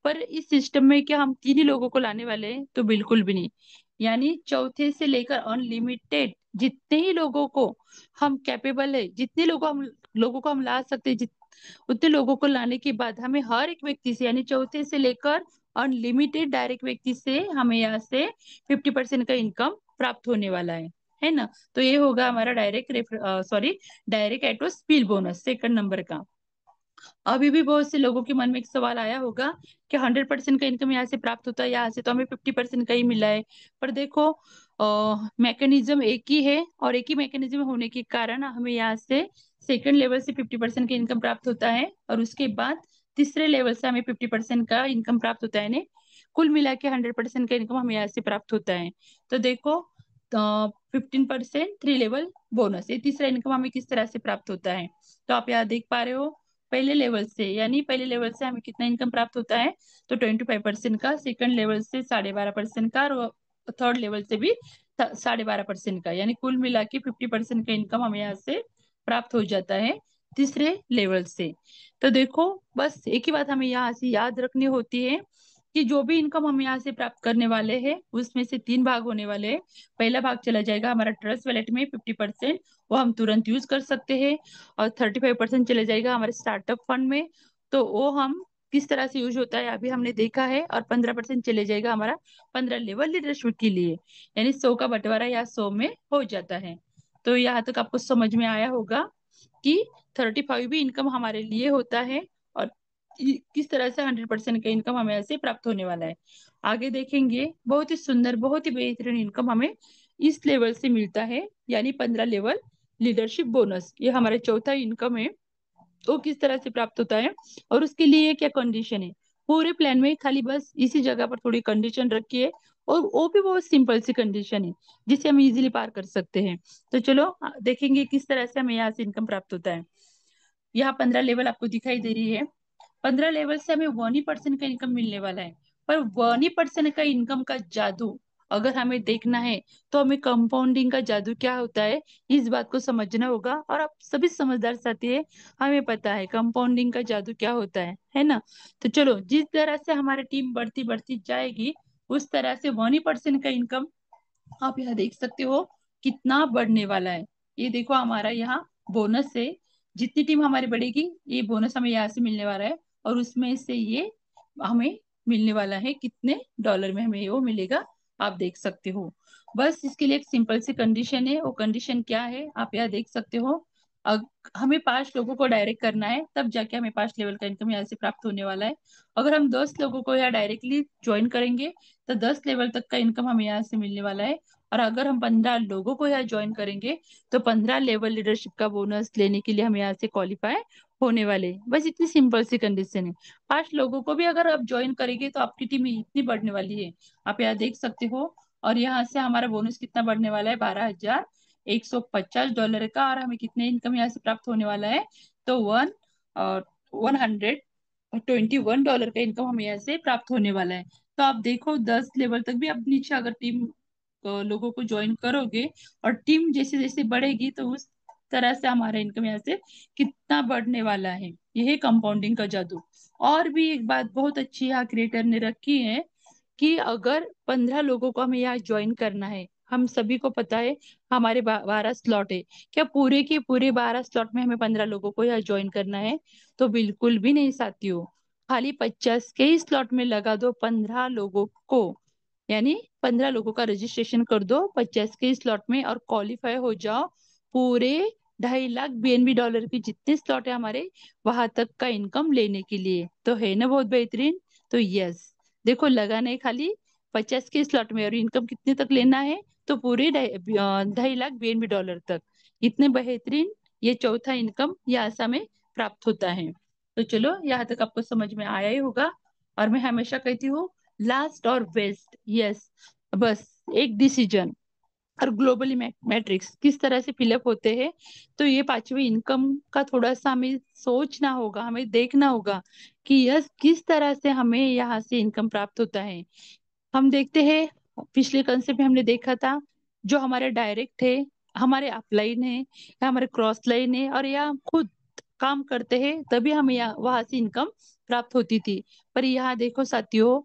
पर इस सिस्टम में क्या हम 3 ही लोगों को लाने वाले हैं? तो बिल्कुल भी नहीं। यानी चौथे से लेकर अनलिमिटेड जितने ही लोगों को हम कैपेबल है, जितने लोगों को हम ला सकते हैं, उतने लोगों को लाने के बाद हमें हर एक व्यक्ति से, यानी चौथे से लेकर अनलिमिटेड डायरेक्ट व्यक्ति से हमें यहाँ से 50% का इनकम प्राप्त होने वाला है ना। तो ये होगा हमारा डायरेक्ट एटो स्पिल बोनस सेकंड नंबर का। अभी भी बहुत से लोगों के मन में एक सवाल आया होगा कि 100% का इनकम यहाँ से प्राप्त होता है, यहाँ से तो हमें 50% का ही मिला है। पर देखो मैकेनिज्म एक ही है, और एक ही मैकेनिज्म होने के कारण हमें यहाँ से सेकंड लेवल से 50% का इनकम प्राप्त होता है, और उसके बाद तीसरे लेवल से हमें 50% का इनकम प्राप्त होता है ने। कुल मिला के 100% का इनकम हमें यहाँ से प्राप्त होता है। तो देखो 15% 3 लेवल बोनस, ये तीसरा इनकम हमें किस तरह से प्राप्त होता है। तो आप यहाँ देख पा रहे हो पहले लेवल से, यानी पहले लेवल से हमें कितना इनकम प्राप्त होता है, तो 25% का, सेकंड लेवल से 12.5% का, और थर्ड लेवल से भी 12.5% का, यानी कुल मिला के 50% का इनकम हमें यहाँ से प्राप्त हो जाता है तीसरे लेवल से। तो देखो बस एक ही बात हमें यहाँ से याद रखनी होती है कि जो भी इनकम हम यहाँ से प्राप्त करने वाले हैं उसमें से 3 भाग होने वाले हैं। पहला भाग चला जाएगा हमारा ट्रस्ट वैलेट में 50%, वो हम तुरंत यूज कर सकते हैं। और 35% चले जाएगा हमारे स्टार्टअप फंड में, तो वो हम किस तरह से यूज होता है अभी हमने देखा है। और 15% चले जाएगा हमारा 15 लेवल लीडरशिप के लिए, यानी 100 का बंटवारा या 100 में हो जाता है। तो यहाँ तक आपको समझ में आया होगा कि 35 भी इनकम हमारे लिए होता है, और किस तरह से 100% का इनकम हमें ऐसे प्राप्त होने वाला है। आगे देखेंगे बहुत ही सुंदर बहुत ही बेहतरीन इनकम हमें इस लेवल से मिलता है, यानी 15 लेवल लीडरशिप बोनस। ये हमारा चौथा इनकम है, वो किस तरह से प्राप्त होता है और उसके लिए क्या कंडीशन है। पूरे प्लान में खाली बस इसी जगह पर थोड़ी कंडीशन रखी है, और वो भी बहुत सिंपल सी कंडीशन है जिसे हम इजीली पार कर सकते हैं। तो चलो देखेंगे किस तरह से हमें यहाँ से इनकम प्राप्त होता है। यहाँ 15 लेवल आपको दिखाई दे रही है। 15 लेवल से हमें 1% का इनकम मिलने वाला है। पर 1% का इनकम का जादू अगर हमें देखना है, तो हमें कंपाउंडिंग का जादू क्या होता है इस बात को समझना होगा। और आप सभी समझदार साथी है, हमें पता है कंपाउंडिंग का जादू क्या होता है ना। तो चलो जिस तरह से हमारी टीम बढ़ती बढ़ती जाएगी, उस तरह से 1% का इनकम आप यहाँ देख सकते हो कितना बढ़ने वाला है। ये देखो हमारा यहाँ बोनस है, जितनी टीम हमारी बढ़ेगी ये बोनस हमें यहाँ से मिलने वाला है, और उसमें से ये हमें मिलने वाला है कितने डॉलर में हमें वो मिलेगा, आप देख सकते हो। बस इसके लिए एक सिंपल सी कंडीशन है, वो कंडीशन क्या है आप यहाँ देख सकते हो। हमें 5 लोगों को डायरेक्ट करना है, तब जाके हमें 5 लेवल का इनकम यहाँ से प्राप्त होने वाला है। अगर हम 10 लोगों को यहाँ डायरेक्टली ज्वाइन करेंगे, तो 10 लेवल तक का इनकम हमें यहाँ से मिलने वाला है। और अगर हम 15 लोगों को यहाँ ज्वाइन करेंगे तो 15 लेवल लीडरशिप का बोनस लेने के लिए हम यहाँ से क्वालिफाई होने वाले हैं। बस इतनी सिंपल सी कंडीशन है। 5 लोगों को भी अगर आप ज्वाइन करेंगे तो आपकी टीम इतनी बढ़ने वाली है, आप यहाँ देख सकते हो। और यहाँ से हमारा बोनस कितना बढ़ने वाला है, $12,150 का। और हमें कितने इनकम यहाँ से प्राप्त होने वाला है, तो 121 डॉलर का इनकम हमें यहाँ से प्राप्त होने वाला है। तो आप देखो 10 लेवल तक भी आप नीचे अगर टीम लोगों को ज्वाइन करोगे और टीम जैसे जैसे बढ़ेगी तो उस तरह से हमारा इनकम यहाँ से कितना बढ़ने वाला है। यह है कंपाउंडिंग का जादू। और भी एक बात बहुत अच्छी यहाँ क्रिएटर ने रखी है कि अगर 15 लोगों को हमें यहाँ ज्वाइन करना है, हम सभी को पता है हमारे 12 स्लॉट है, क्या पूरे के पूरे 12 स्लॉट में हमें 15 लोगों को यहाँ ज्वाइन करना है? तो बिल्कुल भी नहीं साथियों। खाली 50 के ही स्लॉट में लगा दो 15 लोगों को, यानी 15 लोगों का रजिस्ट्रेशन कर दो 50 के स्लॉट में और क्वालिफाई हो जाओ पूरे 2.5 लाख BNB डॉलर के जितने स्लॉट है हमारे वहां तक का इनकम लेने के लिए। तो है ना बहुत बेहतरीन। तो यस, देखो लगाना है खाली 50 के स्लॉट में और इनकम कितने तक लेना है, तो पूरे 2.5 लाख BNB डॉलर तक। इतने बेहतरीन ये चौथा इनकम यहाँ से हमें प्राप्त होता है। तो चलो यहाँ तक आपको समझ में आया ही होगा। और मैं हमेशा कहती हूँ लास्ट और बेस्ट, यस, बस एक डिसीजन। और ग्लोबली मैट्रिक्स किस तरह से फिलअप होते हैं, तो ये पांचवी इनकम का थोड़ा सा हमें सोचना होगा, हमें देखना होगा कि यस किस तरह से हमें यहाँ से इनकम प्राप्त होता है। हम देखते हैं पिछले कंसेप्ट में हमने देखा था जो हमारे डायरेक्ट है, हमारे अपलाइन है या हमारे क्रॉस लाइन है और या हम खुद काम करते हैं तभी हमें यहाँ वहां से इनकम प्राप्त होती थी। पर यहाँ देखो साथियों,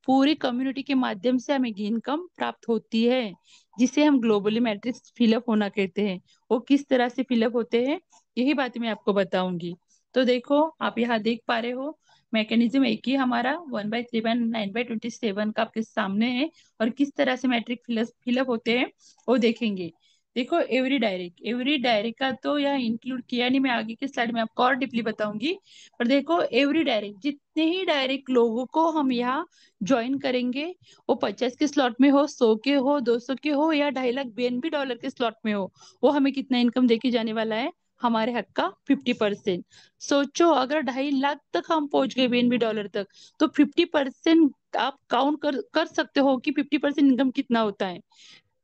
पूरी कम्युनिटी के माध्यम से हमें इनकम प्राप्त होती है, जिसे हम ग्लोबली मैट्रिक्स फिलअप होना कहते हैं। वो किस तरह से फिलअप होते हैं यही बात मैं आपको बताऊंगी। तो देखो आप यहाँ देख पा रहे हो मैकेनिज्म एक ही हमारा 1/3/9/27 का आपके सामने है। और किस तरह से मैट्रिक फिलअप होते हैं वो देखेंगे। देखो एवरी डायरेक्ट का तो यहाँ इंक्लूड किया नहीं, मैं आगे के स्लाइड में आपको और डीपली बताऊंगी। पर देखो एवरी डायरेक्ट जितने ही डायरेक्ट लोगों को हम यहाँ ज्वाइन करेंगे, वो 50 के स्लॉट में हो, 100 के हो, 200 के हो या 2.5 लाख BNB डॉलर के स्लॉट में हो, वो हमें कितना इनकम देके जाने वाला है, हमारे हक का 50%। सोचो अगर 2.5 लाख तक हम पहुंच गए BNB डॉलर तक, तो 50% आप काउंट कर सकते हो कि 50% इनकम कितना होता है।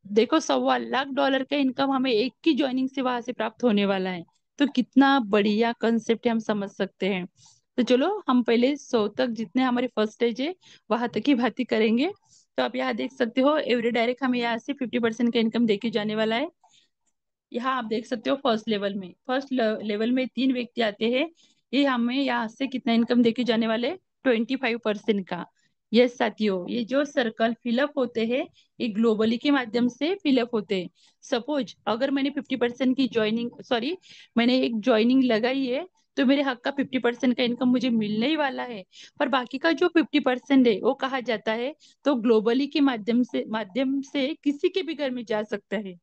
देखो 1.25 लाख डॉलर का इनकम हमें एक की ज्वाइनिंग से वहां से प्राप्त होने वाला है। तो कितना बढ़िया कंसेप्ट है, हम समझ सकते हैं। तो चलो हम पहले 100 तक जितने हमारे फर्स्ट स्टेज है वहां तक ही बात करेंगे। तो आप यहाँ देख सकते हो एवरी डायरेक्ट हमें यहाँ से 50% का इनकम देके जाने वाला है। यहाँ आप देख सकते हो फर्स्ट लेवल में 3 व्यक्ति आते हैं। ये हमें यहाँ से कितना इनकम देके जाने वाले, 25% का। यस साथियों, ये जो सर्कल फिलअप होते हैं ये ग्लोबली के माध्यम से फिलअप होते हैं। सपोज अगर मैंने 50% की ज्वाइनिंग, सॉरी, मैंने एक ज्वाइनिंग लगाई है, तो मेरे हक का 50% का इनकम मुझे मिलने ही वाला है। पर बाकी का जो 50% है वो कहा जाता है, तो ग्लोबली के माध्यम से किसी के भी घर में जा सकता है।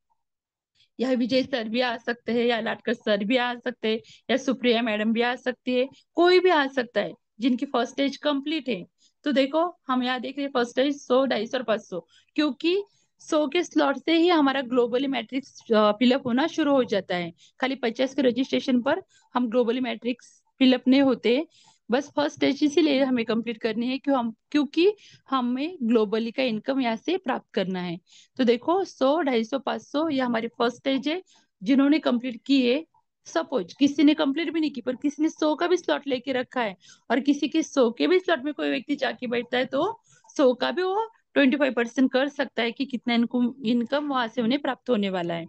या विजय सर भी आ सकते हैं या लाटकर सर भी आ सकते हैं या सुप्रिया मैडम भी आ सकती है, कोई भी आ सकता है जिनकी फर्स्ट स्टेज कंप्लीट है। तो देखो हम यहाँ देख रहे हैं फर्स्ट स्टेज 100, 250 और 500, क्योंकि 100 के स्लॉट से ही हमारा ग्लोबली मैट्रिक्स फिलअप होना शुरू हो जाता है। खाली 50 के रजिस्ट्रेशन पर हम ग्लोबली मैट्रिक्स फिलअप नहीं होते। बस फर्स्ट स्टेज इसीलिए हमें कंप्लीट करनी है क्योंकि हमें ग्लोबली का इनकम यहाँ से प्राप्त करना है। तो देखो 100, 250, 500 ये हमारी फर्स्ट स्टेज है जिन्होंने कंप्लीट की है। सपोज किसी ने कंप्लीट भी नहीं की पर किसी ने 100 का भी स्लॉट लेके रखा है और किसी के 100 के भी स्लॉट में कोई व्यक्ति जाके बैठता है, तो 100 का भी वो 25% कर सकता है कि कितना इनकम इनकम वहां से उन्हें प्राप्त होने वाला है।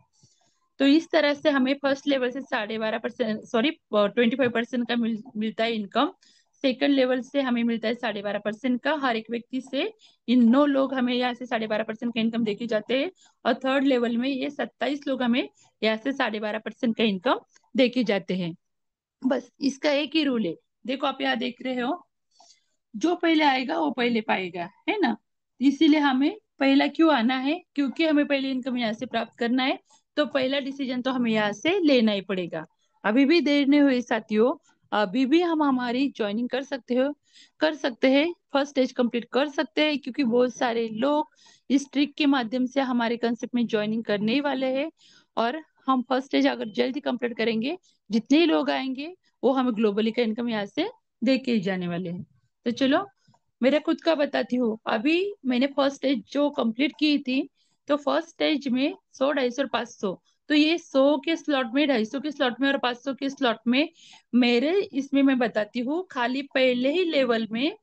तो इस तरह से हमें फर्स्ट लेवल से 12.5%, सॉरी 25% का मिलता है इनकम। सेकंड लेवल से हमें मिलता है 12.5% का हर एक व्यक्ति से। इन 9 लोग हमें यहाँ से 12.5% का इनकम देके जाते हैं। और थर्ड लेवल में ये 27 लोग हमें यहाँ से 12.5% का इनकम देके जाते हैं। बस इसका एक ही रूल है। देखो आप यहाँ देख रहे हो, जो पहले आएगा वो पहले पाएगा, है ना। इसीलिए हमें पहला क्यों आना है, क्योंकि हमें पहले इनकम यहाँ से प्राप्त करना है। तो पहला डिसीजन तो हमें यहाँ से लेना ही पड़ेगा। अभी भी देर नहीं हुई साथियों, अभी भी हम हमारी ज्वाइनिंग कर सकते हैं। फर्स्ट स्टेज कंप्लीट कर सकते हैं, क्योंकि बहुत सारे लोग इस ट्रिक के माध्यम से हमारे कंसेप्ट में ज्वाइनिंग करने ही वाले हैं। और हम फर्स्ट स्टेज अगर जल्दी कंप्लीट करेंगे, जितने ही लोग आएंगे वो हमें ग्लोबली का इनकम यहाँ से दे के ही जाने वाले हैं। तो चलो मेरा खुद का बताती हूँ। अभी मैंने फर्स्ट स्टेज जो कंप्लीट की थी, तो फर्स्ट स्टेज में 100, 250 और 500, तो ये 100 के स्लॉट में, 250 के स्लॉट में और 500 के स्लॉट में मेरे इसमें मैं बताती हूँ, खाली पहले ही लेवल में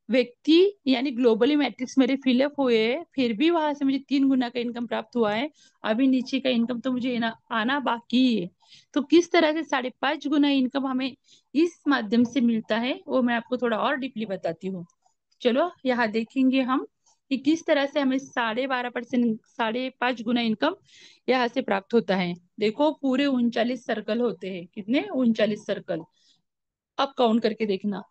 व्यक्ति यानी ग्लोबली मैट्रिक्स मेरे फिलअप हुए हैं, फिर भी वहां से मुझे 3 गुना का इनकम प्राप्त हुआ है। अभी नीचे का इनकम तो मुझे आना बाकी है। तो किस तरह से 5.5 गुना इनकम हमें इस माध्यम से मिलता है, वो मैं आपको थोड़ा और डीपली बताती हूँ। चलो यहाँ देखेंगे हम कि किस तरह से हमें 12.5%, 5.5 गुना इनकम यहाँ से प्राप्त होता है। देखो पूरे 39 सर्कल होते हैं, कितने 39 सर्कल, अब काउंट करके देखना।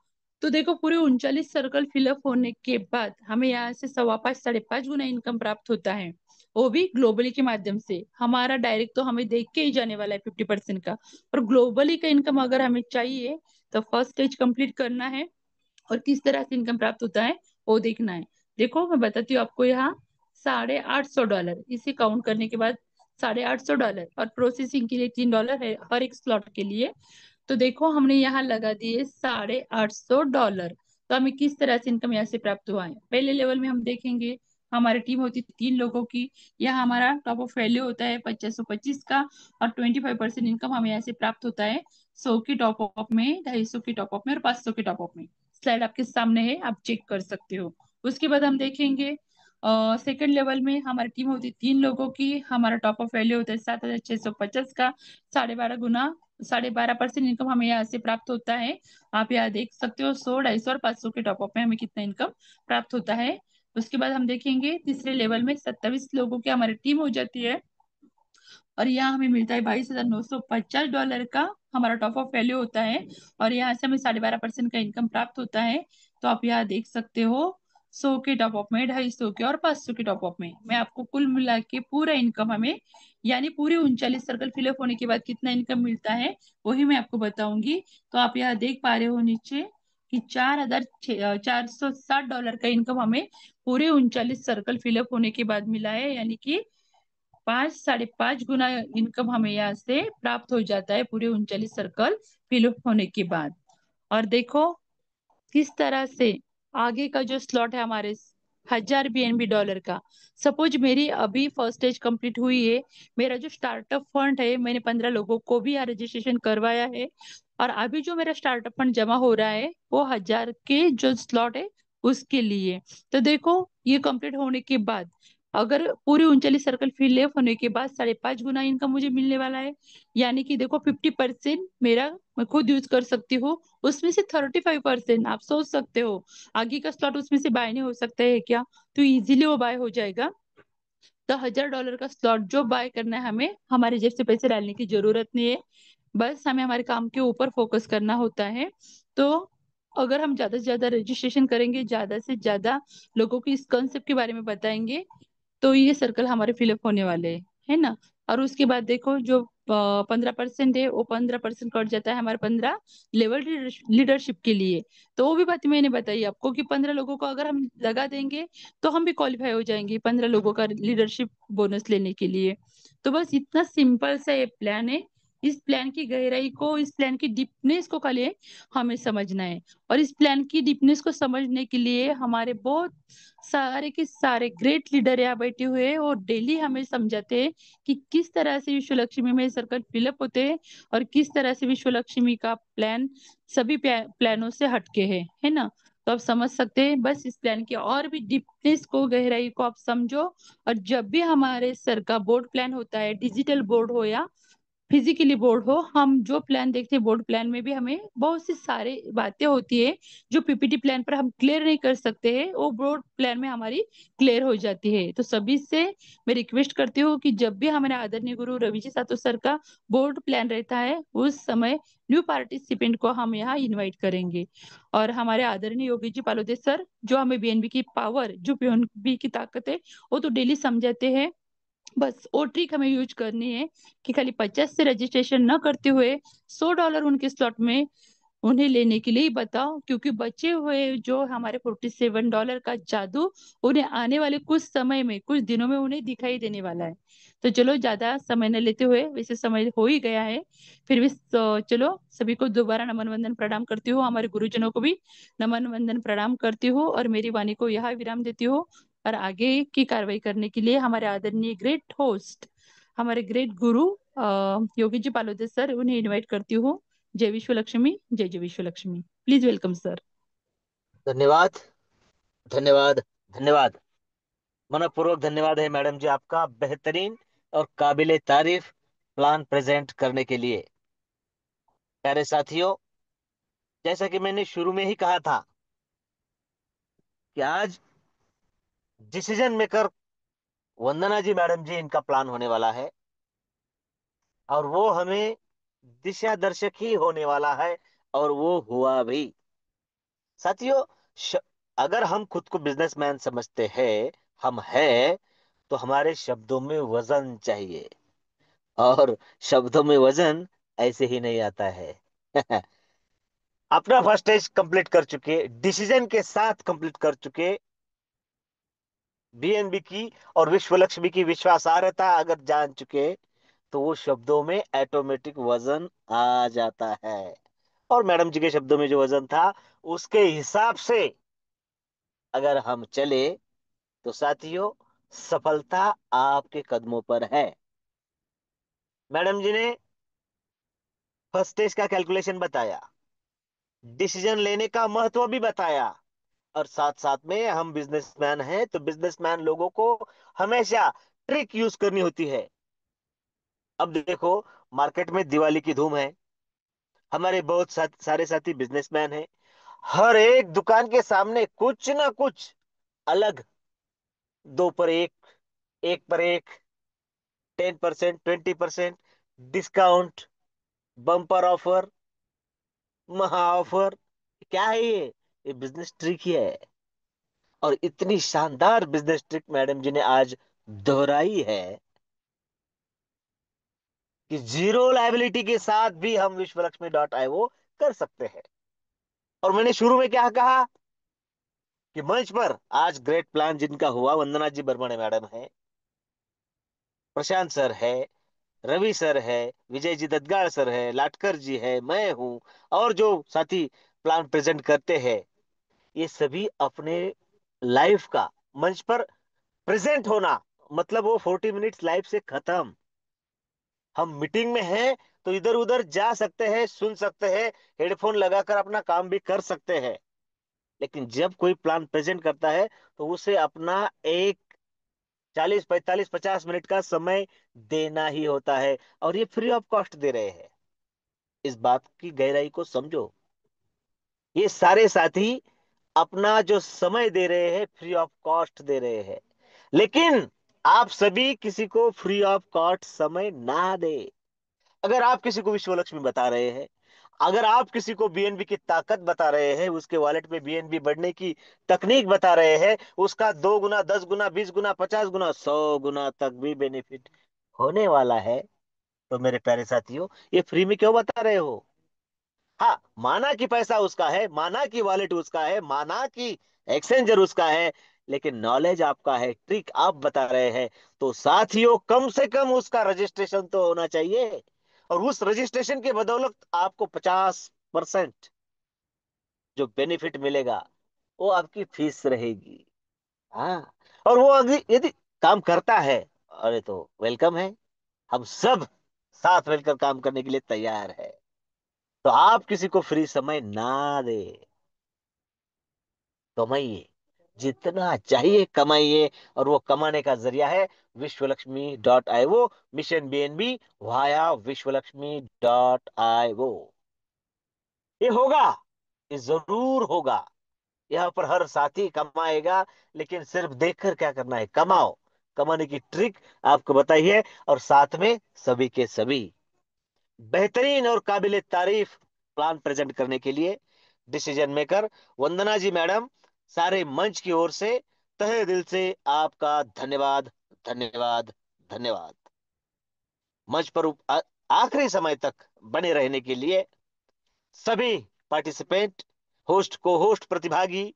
तो देखो पूरे 39 सर्कल फिलअप होने के बाद हमें यहाँ से 5.25, 5.5 गुना इनकम प्राप्त होता है, वो भी ग्लोबली के माध्यम से। हमारा डायरेक्ट तो हमें देख के ही जाने वाला है 50% का, और ग्लोबली का इनकम अगर हमें चाहिए तो फर्स्ट स्टेज कंप्लीट करना है, और किस तरह से इनकम प्राप्त होता है वो देखना है। देखो मैं बताती हूँ आपको, यहाँ $850, इसे काउंट करने के बाद $850, और प्रोसेसिंग के लिए $3 है हर एक स्लॉट के लिए। तो देखो हमने यहाँ लगा दिए $850। तो हमें किस तरह से इनकम यहाँ से प्राप्त हुआ है, पहले लेवल में हम देखेंगे। हमारी टीम होती है 3 लोगों की। यहाँ हमारा टॉप ऑफ वैल्यू होता है 2525 का, और 25% इनकम हमें यहाँ से प्राप्त होता है 100 की टॉप अप में, 250 की टॉप अप में और 500 की टॉप अप में। स्लाइड आपके सामने है, आप चेक कर सकते हो। उसके बाद हम देखेंगे सेकंड लेवल में हमारी टीम होती है 3 लोगों की। हमारा टॉप ऑफ वैल्यू होता है 7,650 का, 12.5 गुना, 12.5% इनकम हमें यहाँ से प्राप्त होता है। आप यहाँ देख सकते हो 100, 250 और 500 के टॉप अप में हमें कितना इनकम प्राप्त होता है। उसके बाद हम देखेंगे तीसरे लेवल में 27 लोगों की हमारी टीम हो जाती है, और यहाँ हमें मिलता है $22,950 का, हमारा टॉप ऑफ वैल्यू होता है। और यहाँ से हमें 12.5% का इनकम प्राप्त होता है। तो आप यहाँ देख सकते हो 100 के टॉप अप में, 250 के और 500 के टॉप अप में मैं आपको कुल मिला के पूरा इनकम हमें, यानी पूरे 39 सर्कल फिलअप होने के बाद कितना इनकम मिलता है वही मैं आपको बताऊंगी। तो आप यहाँ देख पा रहे हो नीचे कि $4,460 का इनकम हमें पूरे 39 सर्कल फिलअप होने के बाद मिला है, यानी कि 5, 5.5 गुना इनकम हमें यहाँ से प्राप्त हो जाता है पूरे 39 सर्कल फिलअप होने के बाद। और देखो किस तरह से आगे का जो स्लॉट है हमारे 1000 BNB का, सपोज मेरी अभी फर्स्ट स्टेज कंप्लीट हुई है, मेरा जो स्टार्टअप फंड है मैंने 15 लोगों को भी यहाँ रजिस्ट्रेशन करवाया है, और अभी जो मेरा स्टार्टअप फंड जमा हो रहा है वो 1000 के जो स्लॉट है उसके लिए। तो देखो ये कंप्लीट होने के बाद अगर पूरे 39 सर्कल फिलअप होने के बाद 5.5 गुना इनकम मुझे मिलने वाला है, यानी कि देखो 50% मेरा मैं खुद यूज कर सकती हूँ, उसमें से 35% आप सोच सकते हो आगे का स्लॉट उसमें से बाय नहीं हो सकता है क्या, तो इजीली वो बाय हो जाएगा। तो $1000 का स्लॉट जो बाय करना है, हमें हमारे जेब से पैसे डालने की जरूरत नहीं है, बस हमें हमारे काम के ऊपर फोकस करना होता है। तो अगर हम ज्यादा से ज्यादा रजिस्ट्रेशन करेंगे, ज्यादा से ज्यादा लोगों को इस कॉन्सेप्ट के बारे में बताएंगे, तो ये सर्कल हमारे फिलअप होने वाले हैं, है ना। और उसके बाद देखो जो 15% है वो 15% कट जाता है हमारे 15 लेवल लीडरशिप के लिए। तो वो भी बात मैंने बताई आपको कि 15 लोगों को अगर हम लगा देंगे तो हम भी क्वालिफाई हो जाएंगे 15 लोगों का लीडरशिप बोनस लेने के लिए। तो बस इतना सिंपल सा ये प्लान है। इस प्लान की गहराई को, इस प्लान की डीपनेस को खाली हमें समझना है। और इस प्लान की डीपनेस को समझने के लिए हमारे बहुत सारे के सारे ग्रेट लीडर यहाँ बैठे हुए हैं और डेली हमें समझाते हैं कि किस तरह से विश्व लक्ष्मी में सर्कल फिलअप होते हैं, और किस तरह से विश्व लक्ष्मी का प्लान सभी प्लानों से हटके है ना। तो आप समझ सकते हैं, बस इस प्लान की और भी डीपनेस को, गहराई को आप समझो। और जब भी हमारे सर का बोर्ड प्लान होता है, डिजिटल बोर्ड हो या फिजिकली बोर्ड हो, हम जो प्लान देखते हैं बोर्ड प्लान में भी हमें बहुत सी सारी बातें होती है जो पीपीटी प्लान पर हम क्लियर नहीं कर सकते हैं, वो बोर्ड प्लान में हमारी क्लियर हो जाती है। तो सभी से मैं रिक्वेस्ट करती हूँ कि जब भी हमारे आदरणीय गुरु रवि जी सातव सर का बोर्ड प्लान रहता है उस समय न्यू पार्टिसिपेंट को हम यहाँ इनवाइट करेंगे। और हमारे आदरणीय योगी जी पालोदे सर जो हमें बीएनबी की पावर, जो बीएनबी की ताकत है वो तो डेली समझाते हैं। बस वो ट्रिक हमें यूज करनी है कि खाली 50 से रजिस्ट्रेशन न करते हुए $100 उनके स्लॉट में उन्हें लेने के लिए बताओ, क्योंकि बचे हुए जो हमारे $47 का जादू उन्हें आने वाले कुछ समय में, कुछ दिनों में उन्हें दिखाई देने वाला है। तो चलो ज्यादा समय न लेते हुए, वैसे समय हो ही गया है, फिर भी चलो सभी को दोबारा नमन वंदन प्रणाम करती हूँ, हमारे गुरुजनों को भी नमन वंदन प्रणाम करती हूँ, और मेरी वाणी को यहाँ विराम देती हूँ। और आगे की कार्रवाई करने के लिए हमारे आदरणीय ग्रेट होस्ट, हमारे ग्रेट गुरु योगी जी पालोदे सर, उन्हें इनवाइट करती हूँ। जय विश्व लक्ष्मी, जय जय विश्व लक्ष्मी। Please welcome sir. धन्यवाद, धन्यवाद, धन्यवाद। मनपूर्वक धन्यवाद है मैडम जी आपका, बेहतरीन और काबिले तारीफ प्लान प्रेजेंट करने के लिए। प्यारे साथियों, जैसा कि मैंने शुरू में ही कहा था कि आज डिसीजन मेकर वंदना जी मैडम जी, इनका प्लान होने वाला है, और वो हमें दिशा दर्शक ही होने वाला है, और वो हुआ भी। साथियों, श... अगर हम खुद को बिजनेसमैन समझते हैं, हम हैं, तो हमारे शब्दों में वजन चाहिए, और शब्दों में वजन ऐसे ही नहीं आता है। अपना फर्स्ट स्टेज कंप्लीट कर चुके, डिसीजन के साथ कंप्लीट कर चुके, बीएनबी की और विश्व लक्ष्मी की विश्वासार्हता अगर जान चुके, तो वो शब्दों में ऑटोमेटिक वजन आ जाता है। और मैडम जी के शब्दों में जो वजन था, उसके हिसाब से अगर हम चले, तो साथियों, सफलता आपके कदमों पर है। मैडम जी ने फर्स्ट स्टेज का कैलकुलेशन बताया, डिसीजन लेने का महत्व भी बताया, और साथ साथ में हम बिजनेसमैन हैं, तो बिजनेसमैन लोगों को हमेशा ट्रिक यूज करनी होती है। अब देखो, मार्केट में दिवाली की धूम है, हमारे बहुत सारे साथी बिजनेसमैन हैं, हर एक दुकान के सामने कुछ ना कुछ अलग, दो पर एक, एक पर एक, 10%, 20% डिस्काउंट, बम्पर ऑफर, महा ऑफर, क्या है ये बिजनेस ट्रिक ही है। और इतनी शानदार बिजनेस ट्रिक मैडम जी ने आज दोहराई है कि जीरो लायबिलिटी के साथ भी हम विश्वलक्ष्मी.io कर सकते हैं। और मैंने शुरू में क्या कहा कि मंच पर आज ग्रेट प्लान जिनका हुआ, वंदना जी बर्मणे मैडम है, प्रशांत सर है, रवि सर है, विजय जी ददगाड़ सर है, लाटकर जी है, मैं हूं, और जो साथी प्लान प्रेजेंट करते हैं, ये सभी अपने लाइफ का मंच पर प्रेजेंट होना, मतलब वो 40 मिनट्स लाइफ से खत्म। हम मीटिंग में हैं, तो इधर उधर जा सकते हैं, सुन सकते हैं, हेडफोन लगाकर अपना काम भी कर सकते हैं, लेकिन जब कोई प्लान प्रेजेंट करता है, तो उसे अपना एक 40, 45, 50 मिनट का समय देना ही होता है, और ये फ्री ऑफ कॉस्ट दे रहे हैं। इस बात की गहराई को समझो, ये सारे साथी अपना जो समय दे रहे हैं, फ्री ऑफ कॉस्ट दे रहे हैं, लेकिन आप सभी किसी को फ्री ऑफ कॉस्ट समय ना दे। अगर आप किसी को विश्व लक्ष्मी बता रहे हैं, अगर आप किसी को बीएनबी की ताकत बता रहे हैं, उसके वॉलेट में बीएनबी बढ़ने की तकनीक बता रहे हैं, उसका 2 गुना, 10 गुना, 20 गुना, 50 गुना, 100 गुना तक भी बेनिफिट होने वाला है, तो मेरे प्यारे साथियों, ये फ्री में क्यों बता रहे हो? हाँ, माना कि पैसा उसका है, माना कि वॉलेट उसका है, माना कि एक्सचेंजर उसका है, लेकिन नॉलेज आपका है, ट्रिक आप बता रहे हैं, तो साथियों, कम से कम उसका रजिस्ट्रेशन तो होना चाहिए, और उस रजिस्ट्रेशन के बदौलत आपको 50% जो बेनिफिट मिलेगा, वो आपकी फीस रहेगी। हाँ, और वो अगर यदि काम करता है, अरे तो वेलकम है, हम सब साथ मिलकर काम करने के लिए तैयार है। तो आप किसी को फ्री समय ना दे, कमाइए, जितना चाहिए कमाइए, और वो कमाने का जरिया है विश्वलक्ष्मी.io, मिशन बीएनबी वाया विश्वलक्ष्मी.io। ये होगा, ये जरूर होगा, यहाँ पर हर साथी कमाएगा, लेकिन सिर्फ देखकर क्या करना है, कमाओ। कमाने की ट्रिक आपको बताइए, और साथ में सभी के सभी बेहतरीन और काबिले तारीफ प्लान प्रेजेंट करने के लिए डिसीजन मेकर वंदना जी मैडम, सारे मंच की ओर से तहे दिल से आपका धन्यवाद, धन्यवाद, धन्यवाद। मंच पर आखिरी समय तक बने रहने के लिए सभी पार्टिसिपेंट, होस्ट, को होस्ट, प्रतिभागी,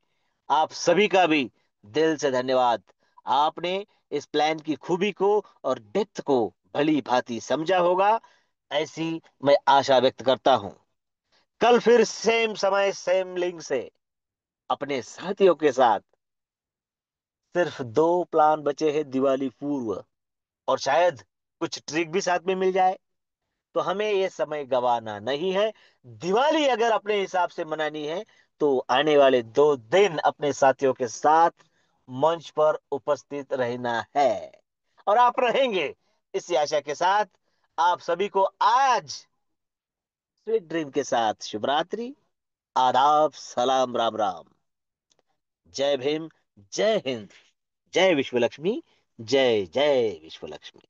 आप सभी का भी दिल से धन्यवाद। आपने इस प्लान की खूबी को और डेप्थ को भली भांति समझा होगा, ऐसी मैं आशा व्यक्त करता हूं। कल फिर सेम समय सेम लिंक से अपने साथियों के साथ। सिर्फ 2 प्लान बचे हैं दिवाली पूर्व, और शायद कुछ ट्रिक भी साथ में मिल जाए। तो हमें ये समय गंवाना नहीं है। दिवाली अगर अपने हिसाब से मनानी है तो आने वाले 2 दिन अपने साथियों के साथ मंच पर उपस्थित रहना है, और आप रहेंगे, इसी आशा के साथ आप सभी को आज स्वीट ड्रीम के साथ शुभ रात्रि, आदाब, सलाम, राम राम। जय भीम, जय हिंद, जय विश्व लक्ष्मी, जय जय विश्व लक्ष्मी।